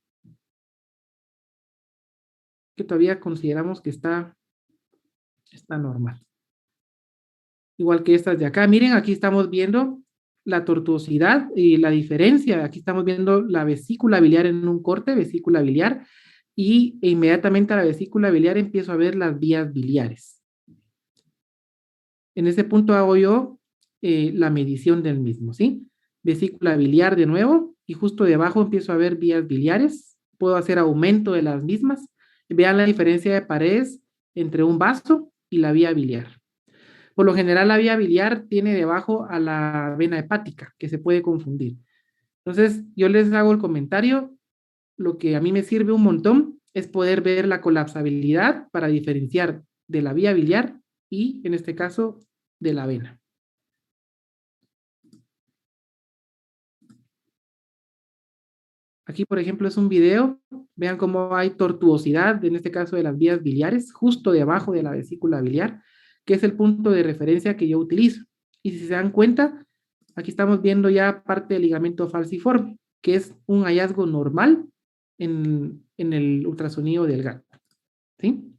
que todavía consideramos que está normal. Igual que estas de acá. Miren, aquí estamos viendo la tortuosidad y la diferencia. Aquí estamos viendo la vesícula biliar en un corte, vesícula biliar, y inmediatamente a la vesícula biliar empiezo a ver las vías biliares. En ese punto hago yo la medición del mismo, ¿sí? Vesícula biliar de nuevo, y justo debajo empiezo a ver vías biliares. Puedo hacer aumento de las mismas. Vean la diferencia de paredes entre un vaso y la vía biliar. Por lo general, la vía biliar tiene debajo a la vena hepática, que se puede confundir. Entonces, yo les hago el comentario. Lo que a mí me sirve un montón es poder ver la colapsabilidad para diferenciar de la vía biliar y, en este caso, de la vena. Aquí, por ejemplo, es un video. Vean cómo hay tortuosidad, en este caso de las vías biliares, justo debajo de la vesícula biliar, que es el punto de referencia que yo utilizo. Y si se dan cuenta, aquí estamos viendo ya parte del ligamento falciforme, que es un hallazgo normal en el ultrasonido del gato, ¿sí?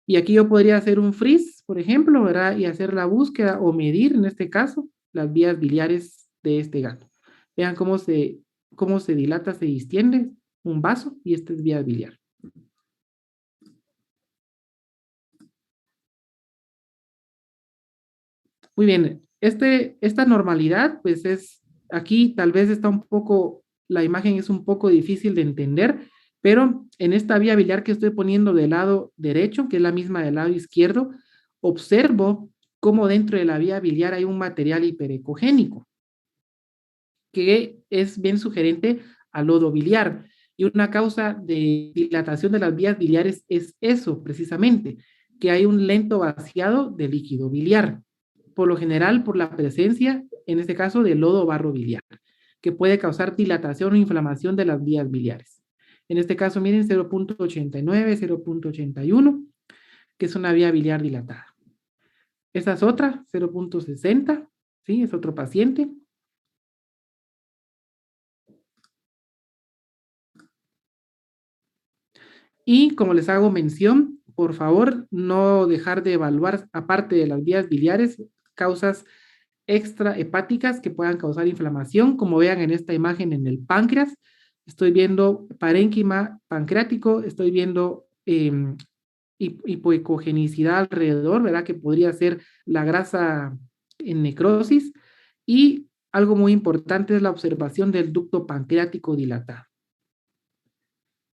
Y aquí yo podría hacer un freeze, por ejemplo, ¿verdad? Y hacer la búsqueda o medir, en este caso, las vías biliares de este gato. Vean cómo se dilata, se distiende un vaso, y esta es vía biliar. Muy bien, esta normalidad, pues aquí tal vez está un poco, la imagen es un poco difícil de entender, pero en esta vía biliar que estoy poniendo del lado derecho, que es la misma del lado izquierdo, observo cómo dentro de la vía biliar hay un material hiperecogénico, que es bien sugerente al lodo biliar. Y una causa de dilatación de las vías biliares es eso, precisamente, que hay un lento vaciado de líquido biliar, por lo general por la presencia, en este caso, de lodo barro biliar, que puede causar dilatación o inflamación de las vías biliares. En este caso, miren, 0.89, 0.81, que es una vía biliar dilatada. Esta es otra, 0.60, ¿sí? Es otro paciente. Y como les hago mención, por favor, no dejar de evaluar, aparte de las vías biliares, causas extrahepáticas que puedan causar inflamación, como vean en esta imagen en el páncreas. Estoy viendo parénquima pancreático, estoy viendo hipoecogenicidad alrededor, ¿verdad? Que podría ser la grasa en necrosis. Y algo muy importante es la observación del ducto pancreático dilatado.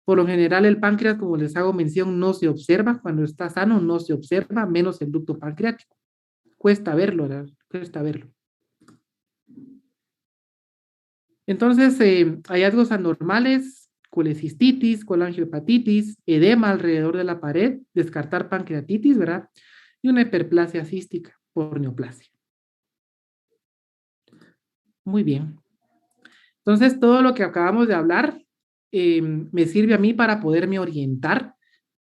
Por lo general, el páncreas, como les hago mención, no se observa. Cuando está sano, no se observa, menos el ducto pancreático. Cuesta verlo, ¿verdad? Cuesta verlo. Entonces, hallazgos anormales, colecistitis, colangiopatitis, edema alrededor de la pared, descartar pancreatitis, ¿verdad? Y una hiperplasia cística por neoplasia. Muy bien. Entonces, todo lo que acabamos de hablar me sirve a mí para poderme orientar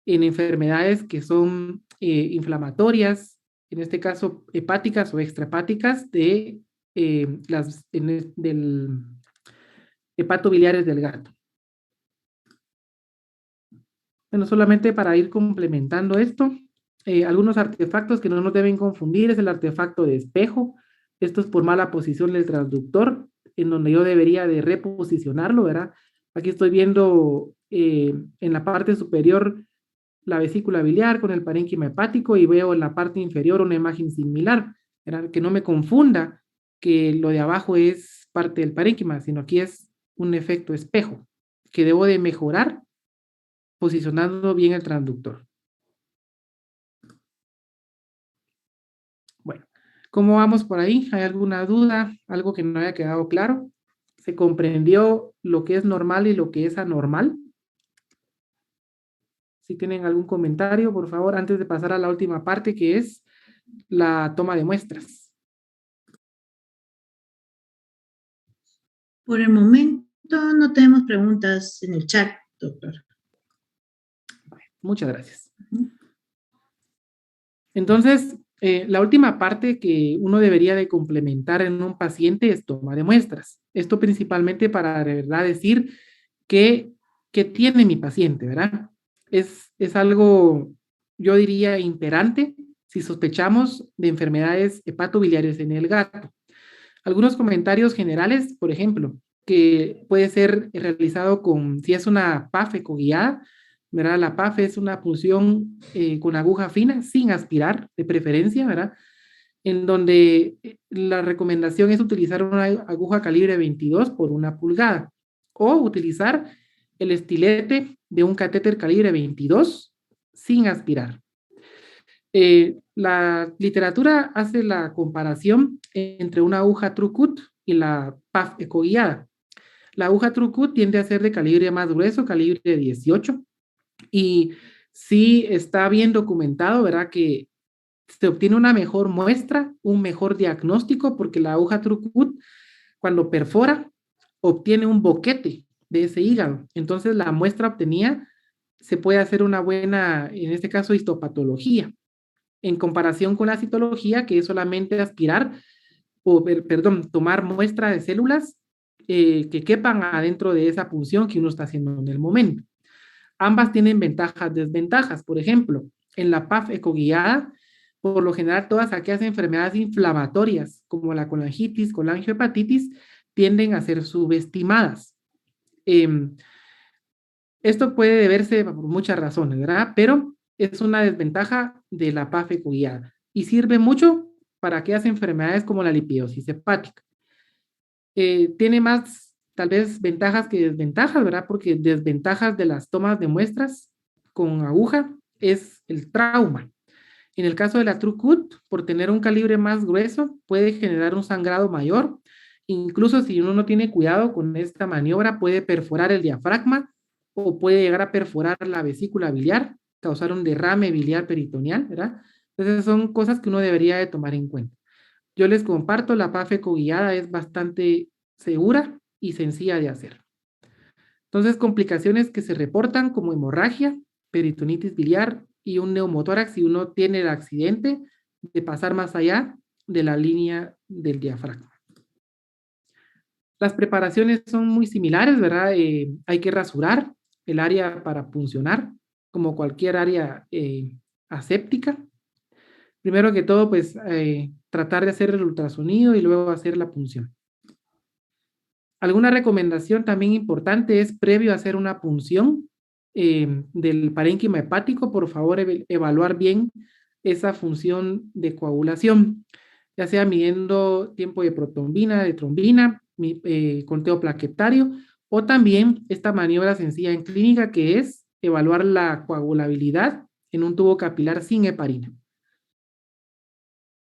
en enfermedades que son inflamatorias, en este caso hepáticas o extrahepáticas del hepatobiliares del gato. Bueno, solamente para ir complementando esto, algunos artefactos que no nos deben confundir es el artefacto de espejo. Esto es por mala posición del transductor, en donde yo debería de reposicionarlo, ¿verdad? Aquí estoy viendo en la parte superior la vesícula biliar con el parénquima hepático y veo en la parte inferior una imagen similar, ¿verdad? Que no me confunda que lo de abajo es parte del parénquima, sino aquí es un efecto espejo que debo de mejorar posicionando bien el transductor. Bueno, ¿cómo vamos por ahí? ¿Hay alguna duda? ¿Algo que no haya quedado claro? ¿Se comprendió lo que es normal y lo que es anormal? Si tienen algún comentario, por favor, antes de pasar a la última parte, que es la toma de muestras. Por el momento no tenemos preguntas en el chat, doctor. Muchas gracias. Entonces, la última parte que uno debería de complementar en un paciente es toma de muestras. Esto principalmente para de verdad decir qué tiene mi paciente, ¿verdad? Es algo, yo diría, imperante si sospechamos de enfermedades hepatobiliares en el gato. Algunos comentarios generales, por ejemplo, que puede ser realizado si es una PAF ecoguiada, ¿verdad? La PAF es una punción con aguja fina, sin aspirar, de preferencia, ¿verdad? En donde la recomendación es utilizar una aguja calibre 22 por 1 pulgada o utilizar el estilete de un catéter calibre 22 sin aspirar. La literatura hace la comparación entre una aguja TrueCut y la PAF ecoguiada. La aguja TrueCut tiende a ser de calibre más grueso, calibre 18, y sí está bien documentado, ¿verdad? Que se obtiene una mejor muestra, un mejor diagnóstico, porque la aguja TrueCut, cuando perfora, obtiene un boquete de ese hígado. Entonces, la muestra obtenida se puede hacer una buena, en este caso, histopatología, en comparación con la citología, que es solamente aspirar, tomar muestra de células que quepan adentro de esa punción que uno está haciendo en el momento. Ambas tienen ventajas, desventajas. Por ejemplo, en la PAF ecoguiada, por lo general todas aquellas enfermedades inflamatorias, como la colangitis, colangiopatitis, tienden a ser subestimadas. Esto puede deberse por muchas razones, ¿verdad? Pero es una desventaja de la PAF ecoguiada y sirve mucho para aquellas enfermedades como la lipidosis hepática. Tiene más, tal vez, ventajas que desventajas, ¿verdad? Porque desventajas de las tomas de muestras con aguja es el trauma. En el caso de la TrueCut, por tener un calibre más grueso, puede generar un sangrado mayor. Incluso si uno no tiene cuidado con esta maniobra, puede perforar el diafragma o puede llegar a perforar la vesícula biliar, causar un derrame biliar peritoneal, ¿verdad? Entonces son cosas que uno debería de tomar en cuenta. Yo les comparto, la PAF ecoguiada es bastante segura y sencilla de hacer. Entonces, complicaciones que se reportan como hemorragia, peritonitis biliar y un neumotórax si uno tiene el accidente de pasar más allá de la línea del diafragma. Las preparaciones son muy similares, ¿verdad? Hay que rasurar el área para puncionar, como cualquier área aséptica. Primero que todo, pues, tratar de hacer el ultrasonido y luego hacer la punción. Alguna recomendación también importante es, previo a hacer una punción del parénquima hepático, por favor, evaluar bien esa función de coagulación, ya sea midiendo tiempo de protrombina, de trombina, conteo plaquetario o también esta maniobra sencilla en clínica que es evaluar la coagulabilidad en un tubo capilar sin heparina.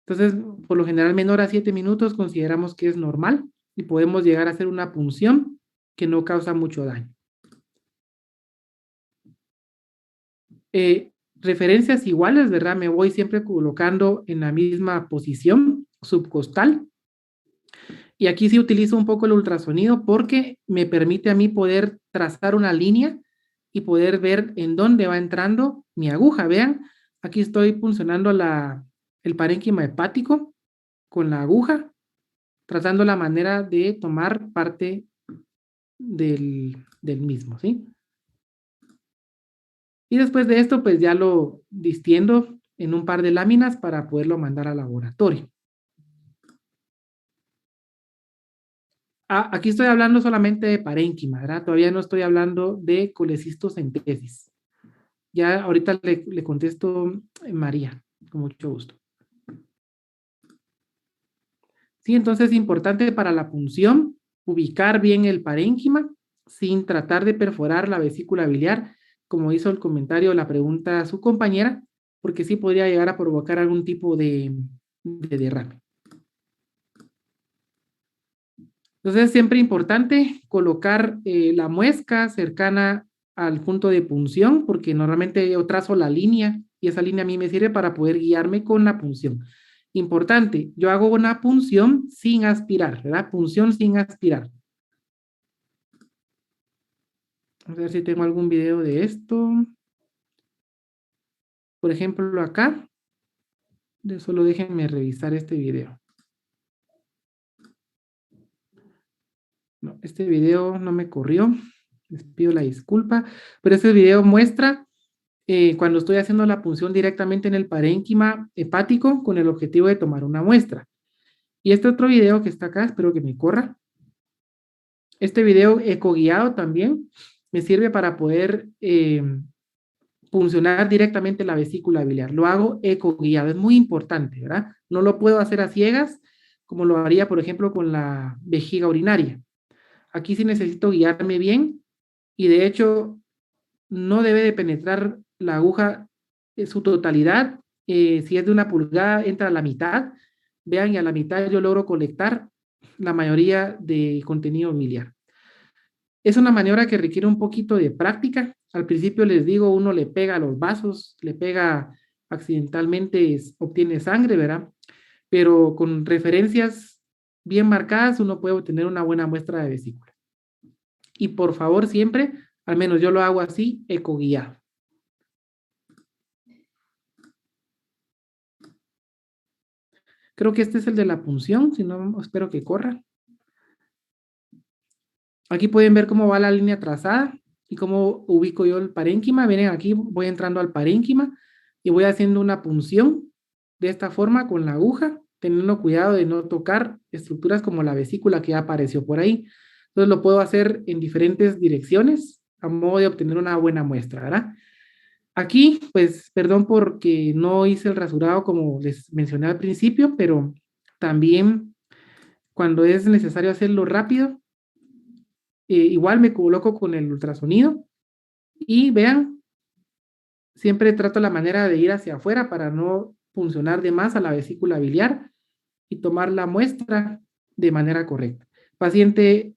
Entonces, por lo general menor a 7 minutos consideramos que es normal y podemos llegar a hacer una punción que no causa mucho daño. Referencias iguales, ¿verdad? Me voy siempre colocando en la misma posición subcostal. Y aquí sí utilizo un poco el ultrasonido porque me permite a mí poder trazar una línea y poder ver en dónde va entrando mi aguja. Vean, aquí estoy puncionando el parénquima hepático con la aguja, tratando la manera de tomar parte del mismo, ¿sí? Y después de esto, pues ya lo distiendo en un par de láminas para poderlo mandar al laboratorio. Aquí estoy hablando solamente de parénquima, ¿verdad? Todavía no estoy hablando de colecistocentesis. Ya ahorita le contesto María, con mucho gusto. Sí, entonces es importante para la punción ubicar bien el parénquima sin tratar de perforar la vesícula biliar, como hizo el comentario, la pregunta a su compañera, porque sí podría llegar a provocar algún tipo de derrame. Entonces es siempre importante colocar la muesca cercana al punto de punción, porque normalmente yo trazo la línea y esa línea a mí me sirve para poder guiarme con la punción. Importante, yo hago una punción sin aspirar, ¿verdad? Punción sin aspirar. A ver si tengo algún video de esto. Por ejemplo, acá. Solo déjenme revisar este video. No, este video no me corrió. Les pido la disculpa. Pero este video muestra cuando estoy haciendo la punción directamente en el parénquima hepático con el objetivo de tomar una muestra. Y este otro video que está acá, espero que me corra. Este video ecoguiado también me sirve para poder puncionar directamente la vesícula biliar. Lo hago ecoguiado, es muy importante, ¿verdad? No lo puedo hacer a ciegas, como lo haría, por ejemplo, con la vejiga urinaria. Aquí sí necesito guiarme bien y de hecho no debe de penetrar la aguja en su totalidad. Si es de 1 pulgada, entra a la mitad. Vean, y a la mitad yo logro colectar la mayoría de contenido biliar. Es una maniobra que requiere un poquito de práctica. Al principio les digo, uno le pega a los vasos, le pega accidentalmente, obtiene sangre, ¿verdad? Pero con referencias bien marcadas uno puede obtener una buena muestra de vesícula. Y por favor siempre, al menos yo lo hago así, ecoguiado. Creo que este es el de la punción, si no, espero que corra. Aquí pueden ver cómo va la línea trazada y cómo ubico yo el parénquima. Miren, aquí voy entrando al parénquima y voy haciendo una punción de esta forma con la aguja, teniendo cuidado de no tocar estructuras como la vesícula que ya apareció por ahí. Entonces lo puedo hacer en diferentes direcciones a modo de obtener una buena muestra, ¿verdad? Aquí, pues, perdón porque no hice el rasurado como les mencioné al principio, pero también cuando es necesario hacerlo rápido, igual me coloco con el ultrasonido y vean, siempre trato la manera de ir hacia afuera para no puncionar de más a la vesícula biliar y tomar la muestra de manera correcta. Paciente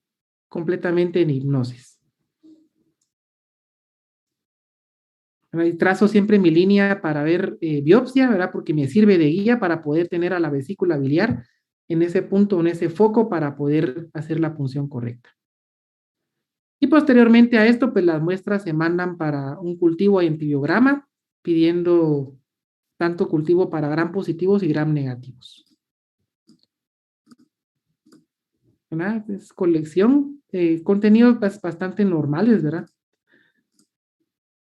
completamente en hipnosis. Y trazo siempre mi línea para ver biopsia, ¿verdad? Porque me sirve de guía para poder tener a la vesícula biliar en ese punto, en ese foco, para poder hacer la punción correcta. Y posteriormente a esto, pues las muestras se mandan para un cultivo en antibiograma, pidiendo tanto cultivo para gram positivos y gram negativos. ¿Verdad? Es colección, contenidos bastante normales, ¿verdad?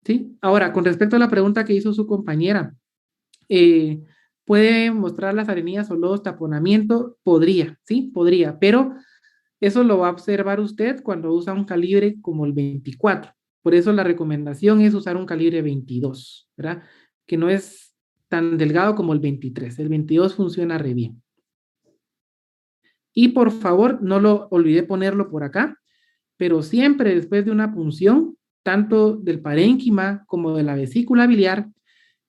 Sí. Ahora, con respecto a la pregunta que hizo su compañera, ¿puede mostrar las arenillas o lodos taponamiento? Podría, sí, podría, pero eso lo va a observar usted cuando usa un calibre como el 24. Por eso la recomendación es usar un calibre 22, ¿verdad? Que no es tan delgado como el 23. El 22 funciona re bien. Y por favor, no lo olvidé ponerlo por acá. pero siempre después de una punción, tanto del parénquima como de la vesícula biliar,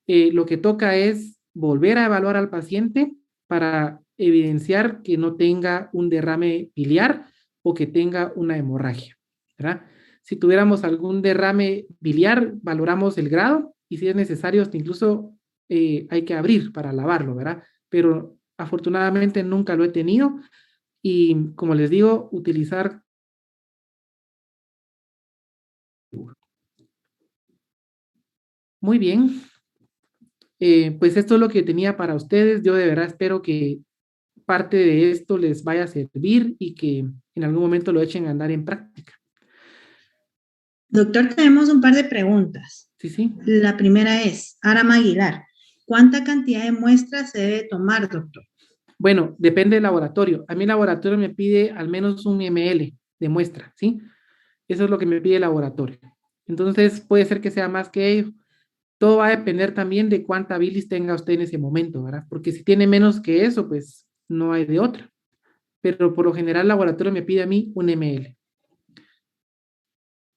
lo que toca es volver a evaluar al paciente para evidenciar que no tenga un derrame biliar o que tenga una hemorragia, ¿verdad? Si tuviéramos algún derrame biliar, valoramos el grado y si es necesario, incluso hay que abrir para lavarlo, ¿verdad? Pero afortunadamente nunca lo he tenido y, como les digo, utilizar. Muy bien, pues esto es lo que tenía para ustedes. Yo de verdad espero que parte de esto les vaya a servir y que en algún momento lo echen a andar en práctica. Doctor, tenemos un par de preguntas. Sí, sí. La primera es, Arama Aguilar, ¿cuánta cantidad de muestras se debe tomar, doctor? Bueno, depende del laboratorio. A mí el laboratorio me pide al menos 1 ml de muestra, ¿sí? Eso es lo que me pide el laboratorio. Entonces, puede ser que sea más que ello. Todo va a depender también de cuánta bilis tenga usted en ese momento, ¿verdad? Porque si tiene menos que eso, pues no hay de otra. Pero por lo general el laboratorio me pide a mí 1 ml.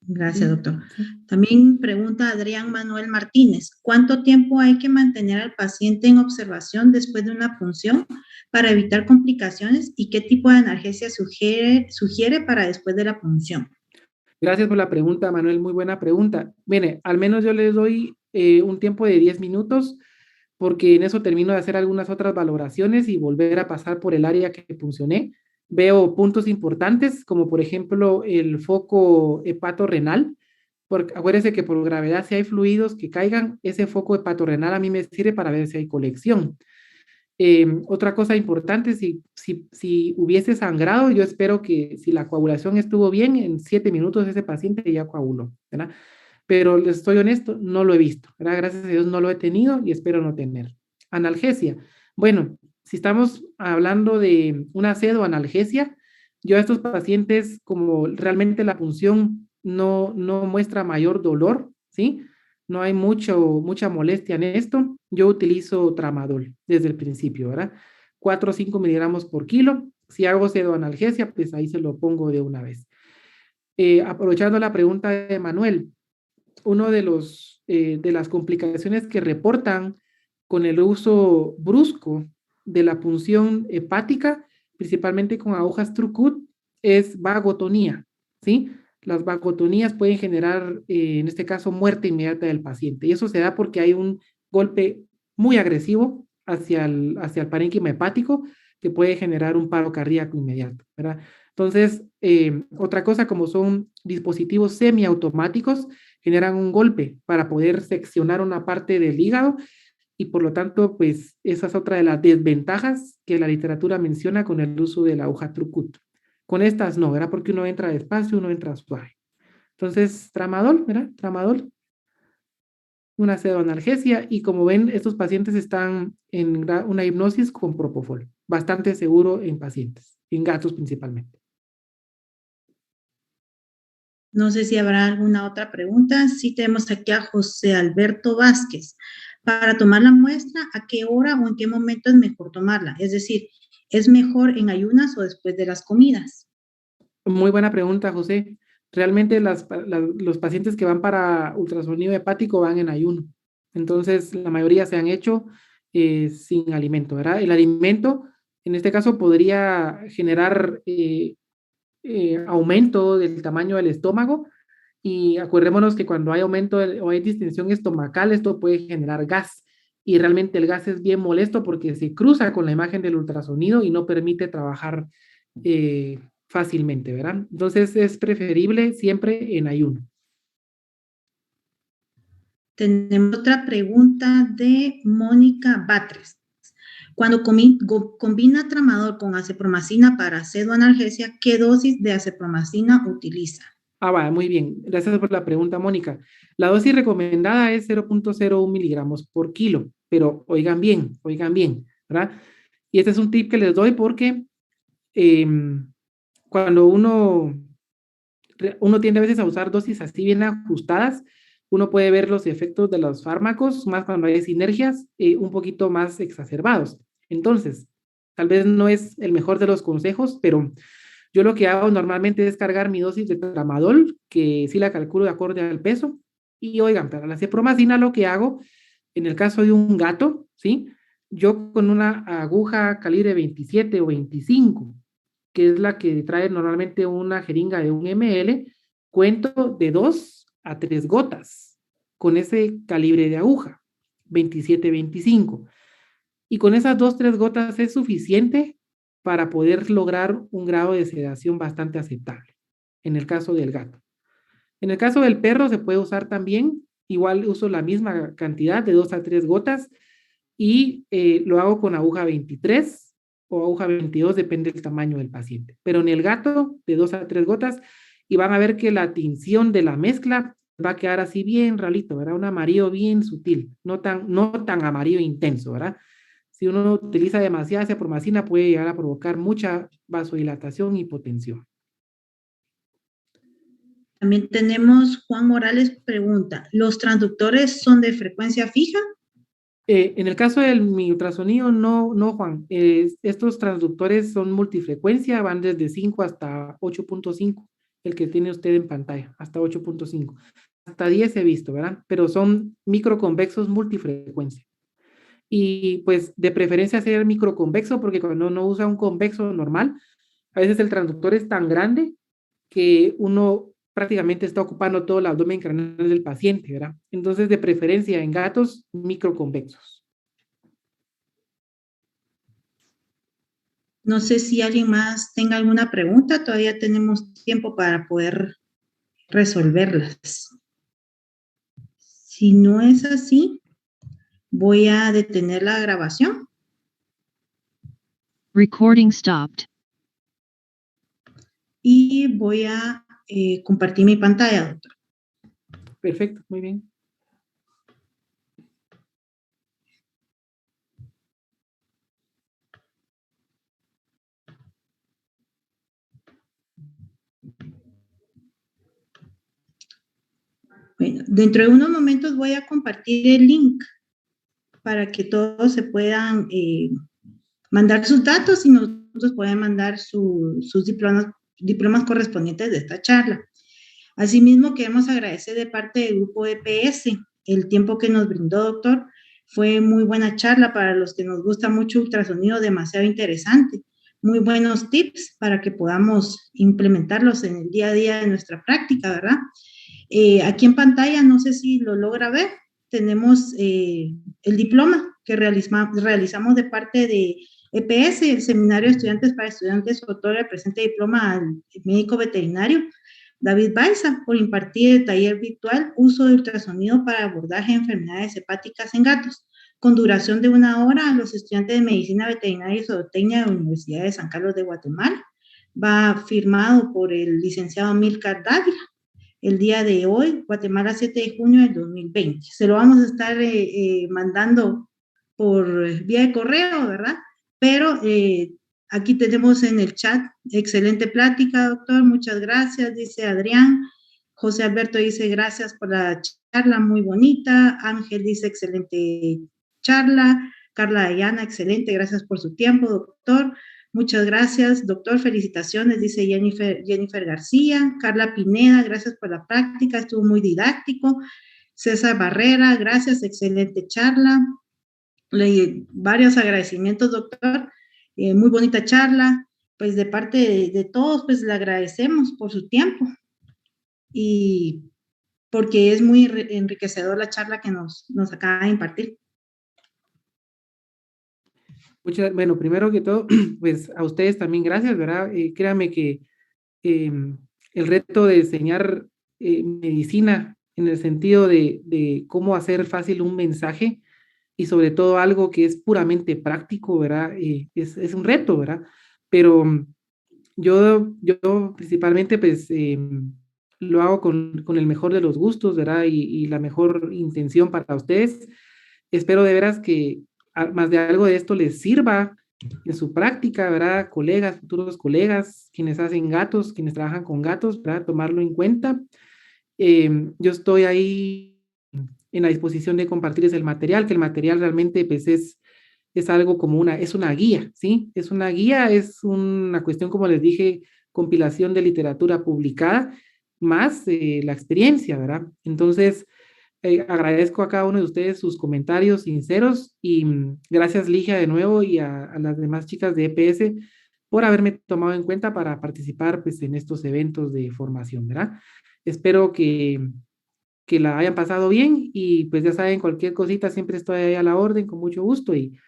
Gracias, doctor. También pregunta Adrián Manuel Martínez, ¿cuánto tiempo hay que mantener al paciente en observación después de una punción para evitar complicaciones y qué tipo de analgesia sugiere para después de la punción? Gracias por la pregunta, Manuel. Muy buena pregunta. Mire, al menos yo les doy un tiempo de 10 minutos porque en eso termino de hacer algunas otras valoraciones y volver a pasar por el área que funcioné. Veo puntos importantes, como por ejemplo el foco hepatorrenal, porque acuérdense que por gravedad, si hay fluidos que caigan, ese foco hepatorrenal a mí me sirve para ver si hay colección. Otra cosa importante, si hubiese sangrado, yo espero que si la coagulación estuvo bien, en 7 minutos ese paciente ya coaguló, ¿verdad? Pero les estoy honesto, no lo he visto, ¿verdad? Gracias a Dios no lo he tenido y espero no tener. Analgesia. Bueno, si estamos hablando de una pseudoanalgesia, yo a estos pacientes, como realmente la punción no muestra mayor dolor, ¿sí? No hay mucha molestia en esto, yo utilizo tramadol desde el principio, ¿verdad? 4 o 5 miligramos por kilo. Si hago pseudoanalgesia, pues ahí se lo pongo de una vez. Aprovechando la pregunta de Manuel, uno de las complicaciones que reportan con el uso brusco de la punción hepática, principalmente con agujas Trucut, es vagotonía, ¿sí? Las vagotonías pueden generar, en este caso, muerte inmediata del paciente. Y eso se da porque hay un golpe muy agresivo hacia el parénquima hepático que puede generar un paro cardíaco inmediato, ¿verdad? Entonces, otra cosa, como son dispositivos semiautomáticos, generan un golpe para poder seccionar una parte del hígado y por lo tanto, pues esa es otra de las desventajas que la literatura menciona con el uso de la aguja Trucut. Con estas no, ¿verdad? Porque uno entra despacio, uno entra suave. Entonces, tramadol, ¿verdad? Tramadol, una pseudoanalgesia y como ven, estos pacientes están en una hipnosis con propofol, bastante seguro en pacientes, en gatos principalmente. No sé si habrá alguna otra pregunta. Sí, tenemos aquí a José Alberto Vázquez. Para tomar la muestra, ¿a qué hora o en qué momento es mejor tomarla? Es decir, ¿es mejor en ayunas o después de las comidas? Muy buena pregunta, José. Realmente los pacientes que van para ultrasonido hepático van en ayuno. Entonces, la mayoría se han hecho sin alimento, ¿verdad? El alimento, en este caso, podría generar aumento del tamaño del estómago y acordémonos que cuando hay aumento o hay distensión estomacal, esto puede generar gas y realmente el gas es bien molesto porque se cruza con la imagen del ultrasonido y no permite trabajar fácilmente, ¿verdad? Entonces es preferible siempre en ayuno. Tenemos otra pregunta de Mónica Batres. Cuando combina tramadol con acepromacina para pseudoanalgesia, ¿qué dosis de acepromacina utiliza? Va, muy bien. Gracias por la pregunta, Mónica. La dosis recomendada es 0.01 miligramos por kilo, pero oigan bien, ¿verdad? Y este es un tip que les doy porque cuando uno tiende a veces a usar dosis así bien ajustadas, uno puede ver los efectos de los fármacos, más cuando hay sinergias, un poquito más exacerbados. Entonces, tal vez no es el mejor de los consejos, pero Yo lo que hago normalmente es cargar mi dosis de tramadol, que sí la calculo de acorde al peso. Y oigan, para la cipromacina lo que hago, en el caso de un gato, ¿sí? Yo con una aguja calibre 27 o 25, que es la que trae normalmente una jeringa de 1 ml, cuento de 2 a 3 gotas con ese calibre de aguja, 27-25. Y con esas 2, 3 gotas es suficiente para poder lograr un grado de sedación bastante aceptable, en el caso del gato. En el caso del perro se puede usar también, igual uso la misma cantidad de 2 a 3 gotas y lo hago con aguja 23 o aguja 22, depende del tamaño del paciente. Pero en el gato, de 2 a 3 gotas, y van a ver que la tinción de la mezcla va a quedar así bien ralito, ¿verdad? Un amarillo bien sutil, no tan amarillo intenso, ¿verdad? Si uno utiliza demasiada cipromacina puede llegar a provocar mucha vasodilatación y hipotensión. También tenemos Juan Morales pregunta, ¿los transductores son de frecuencia fija? En el caso del mi ultrasonido, no, Juan. Estos transductores son multifrecuencia, van desde 5 hasta 8.5, el que tiene usted en pantalla, hasta 8.5. Hasta 10 he visto, ¿verdad? Pero son microconvexos multifrecuencia. Y pues de preferencia hacer el microconvexo, porque cuando uno usa un convexo normal, a veces el transductor es tan grande que uno prácticamente está ocupando todo el abdomen craneal del paciente, ¿verdad? Entonces, de preferencia en gatos, microconvexos. No sé si alguien más tenga alguna pregunta, todavía tenemos tiempo para poder resolverlas. Si no es así, voy a detener la grabación. Recording stopped. Y voy a compartir mi pantalla, doctor. Perfecto, muy bien. Bueno, dentro de unos momentos voy a compartir el link para que todos se puedan mandar sus datos y nosotros podemos mandar sus diplomas correspondientes de esta charla. Asimismo, queremos agradecer de parte del grupo EPS el tiempo que nos brindó, doctor. Fue muy buena charla para los que nos gusta mucho ultrasonido, demasiado interesante. Muy buenos tips para que podamos implementarlos en el día a día de nuestra práctica, ¿verdad? Aquí en pantalla, no sé si lo logra ver, tenemos el diploma que realizamos de parte de EPS, el Seminario de Estudiantes para Estudiantes, otorga el presente diploma al médico veterinario David Baiza por impartir el taller virtual Uso de ultrasonido para abordaje de enfermedades hepáticas en gatos, con duración de 1 hora a los estudiantes de Medicina Veterinaria y Zootecnia de la Universidad de San Carlos de Guatemala. Va firmado por el licenciado Milcar Dávila. El día de hoy, Guatemala, 7 de junio del 2020. Se lo vamos a estar mandando por vía de correo, ¿verdad? Pero aquí tenemos en el chat, excelente plática, doctor, muchas gracias, dice Adrián. José Alberto dice, gracias por la charla, muy bonita. Ángel dice, excelente charla. Carla Dayana, excelente, gracias por su tiempo, doctor. Muchas gracias, doctor, felicitaciones, dice Jennifer García. Carla Pineda, gracias por la práctica, estuvo muy didáctico. César Barrera, gracias, excelente charla. Varios agradecimientos, doctor, muy bonita charla. Pues de parte de todos, pues le agradecemos por su tiempo y porque es muy enriquecedor la charla que nos acaba de impartir. Bueno, primero que todo, pues a ustedes también gracias, ¿verdad? Créanme que el reto de enseñar medicina en el sentido de cómo hacer fácil un mensaje y sobre todo algo que es puramente práctico, ¿verdad? Es un reto, ¿verdad? Pero yo principalmente pues lo hago con el mejor de los gustos, ¿verdad? Y la mejor intención para ustedes. Espero de veras que más de algo de esto les sirva en su práctica, ¿verdad? Colegas, futuros colegas, quienes hacen gatos, quienes trabajan con gatos, ¿verdad? Tomarlo en cuenta. Yo estoy ahí en la disposición de compartirles el material, que el material realmente pues es algo como es una guía, ¿sí? Es una guía, es una cuestión, como les dije, compilación de literatura publicada, más la experiencia, ¿verdad? Entonces, agradezco a cada uno de ustedes sus comentarios sinceros y gracias Ligia de nuevo y a las demás chicas de EPS por haberme tomado en cuenta para participar pues, en estos eventos de formación, ¿verdad? Espero que la hayan pasado bien y pues ya saben, cualquier cosita siempre estoy ahí a la orden con mucho gusto y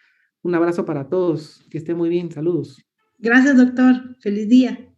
un abrazo para todos, que estén muy bien, saludos. Gracias, doctor. Feliz día.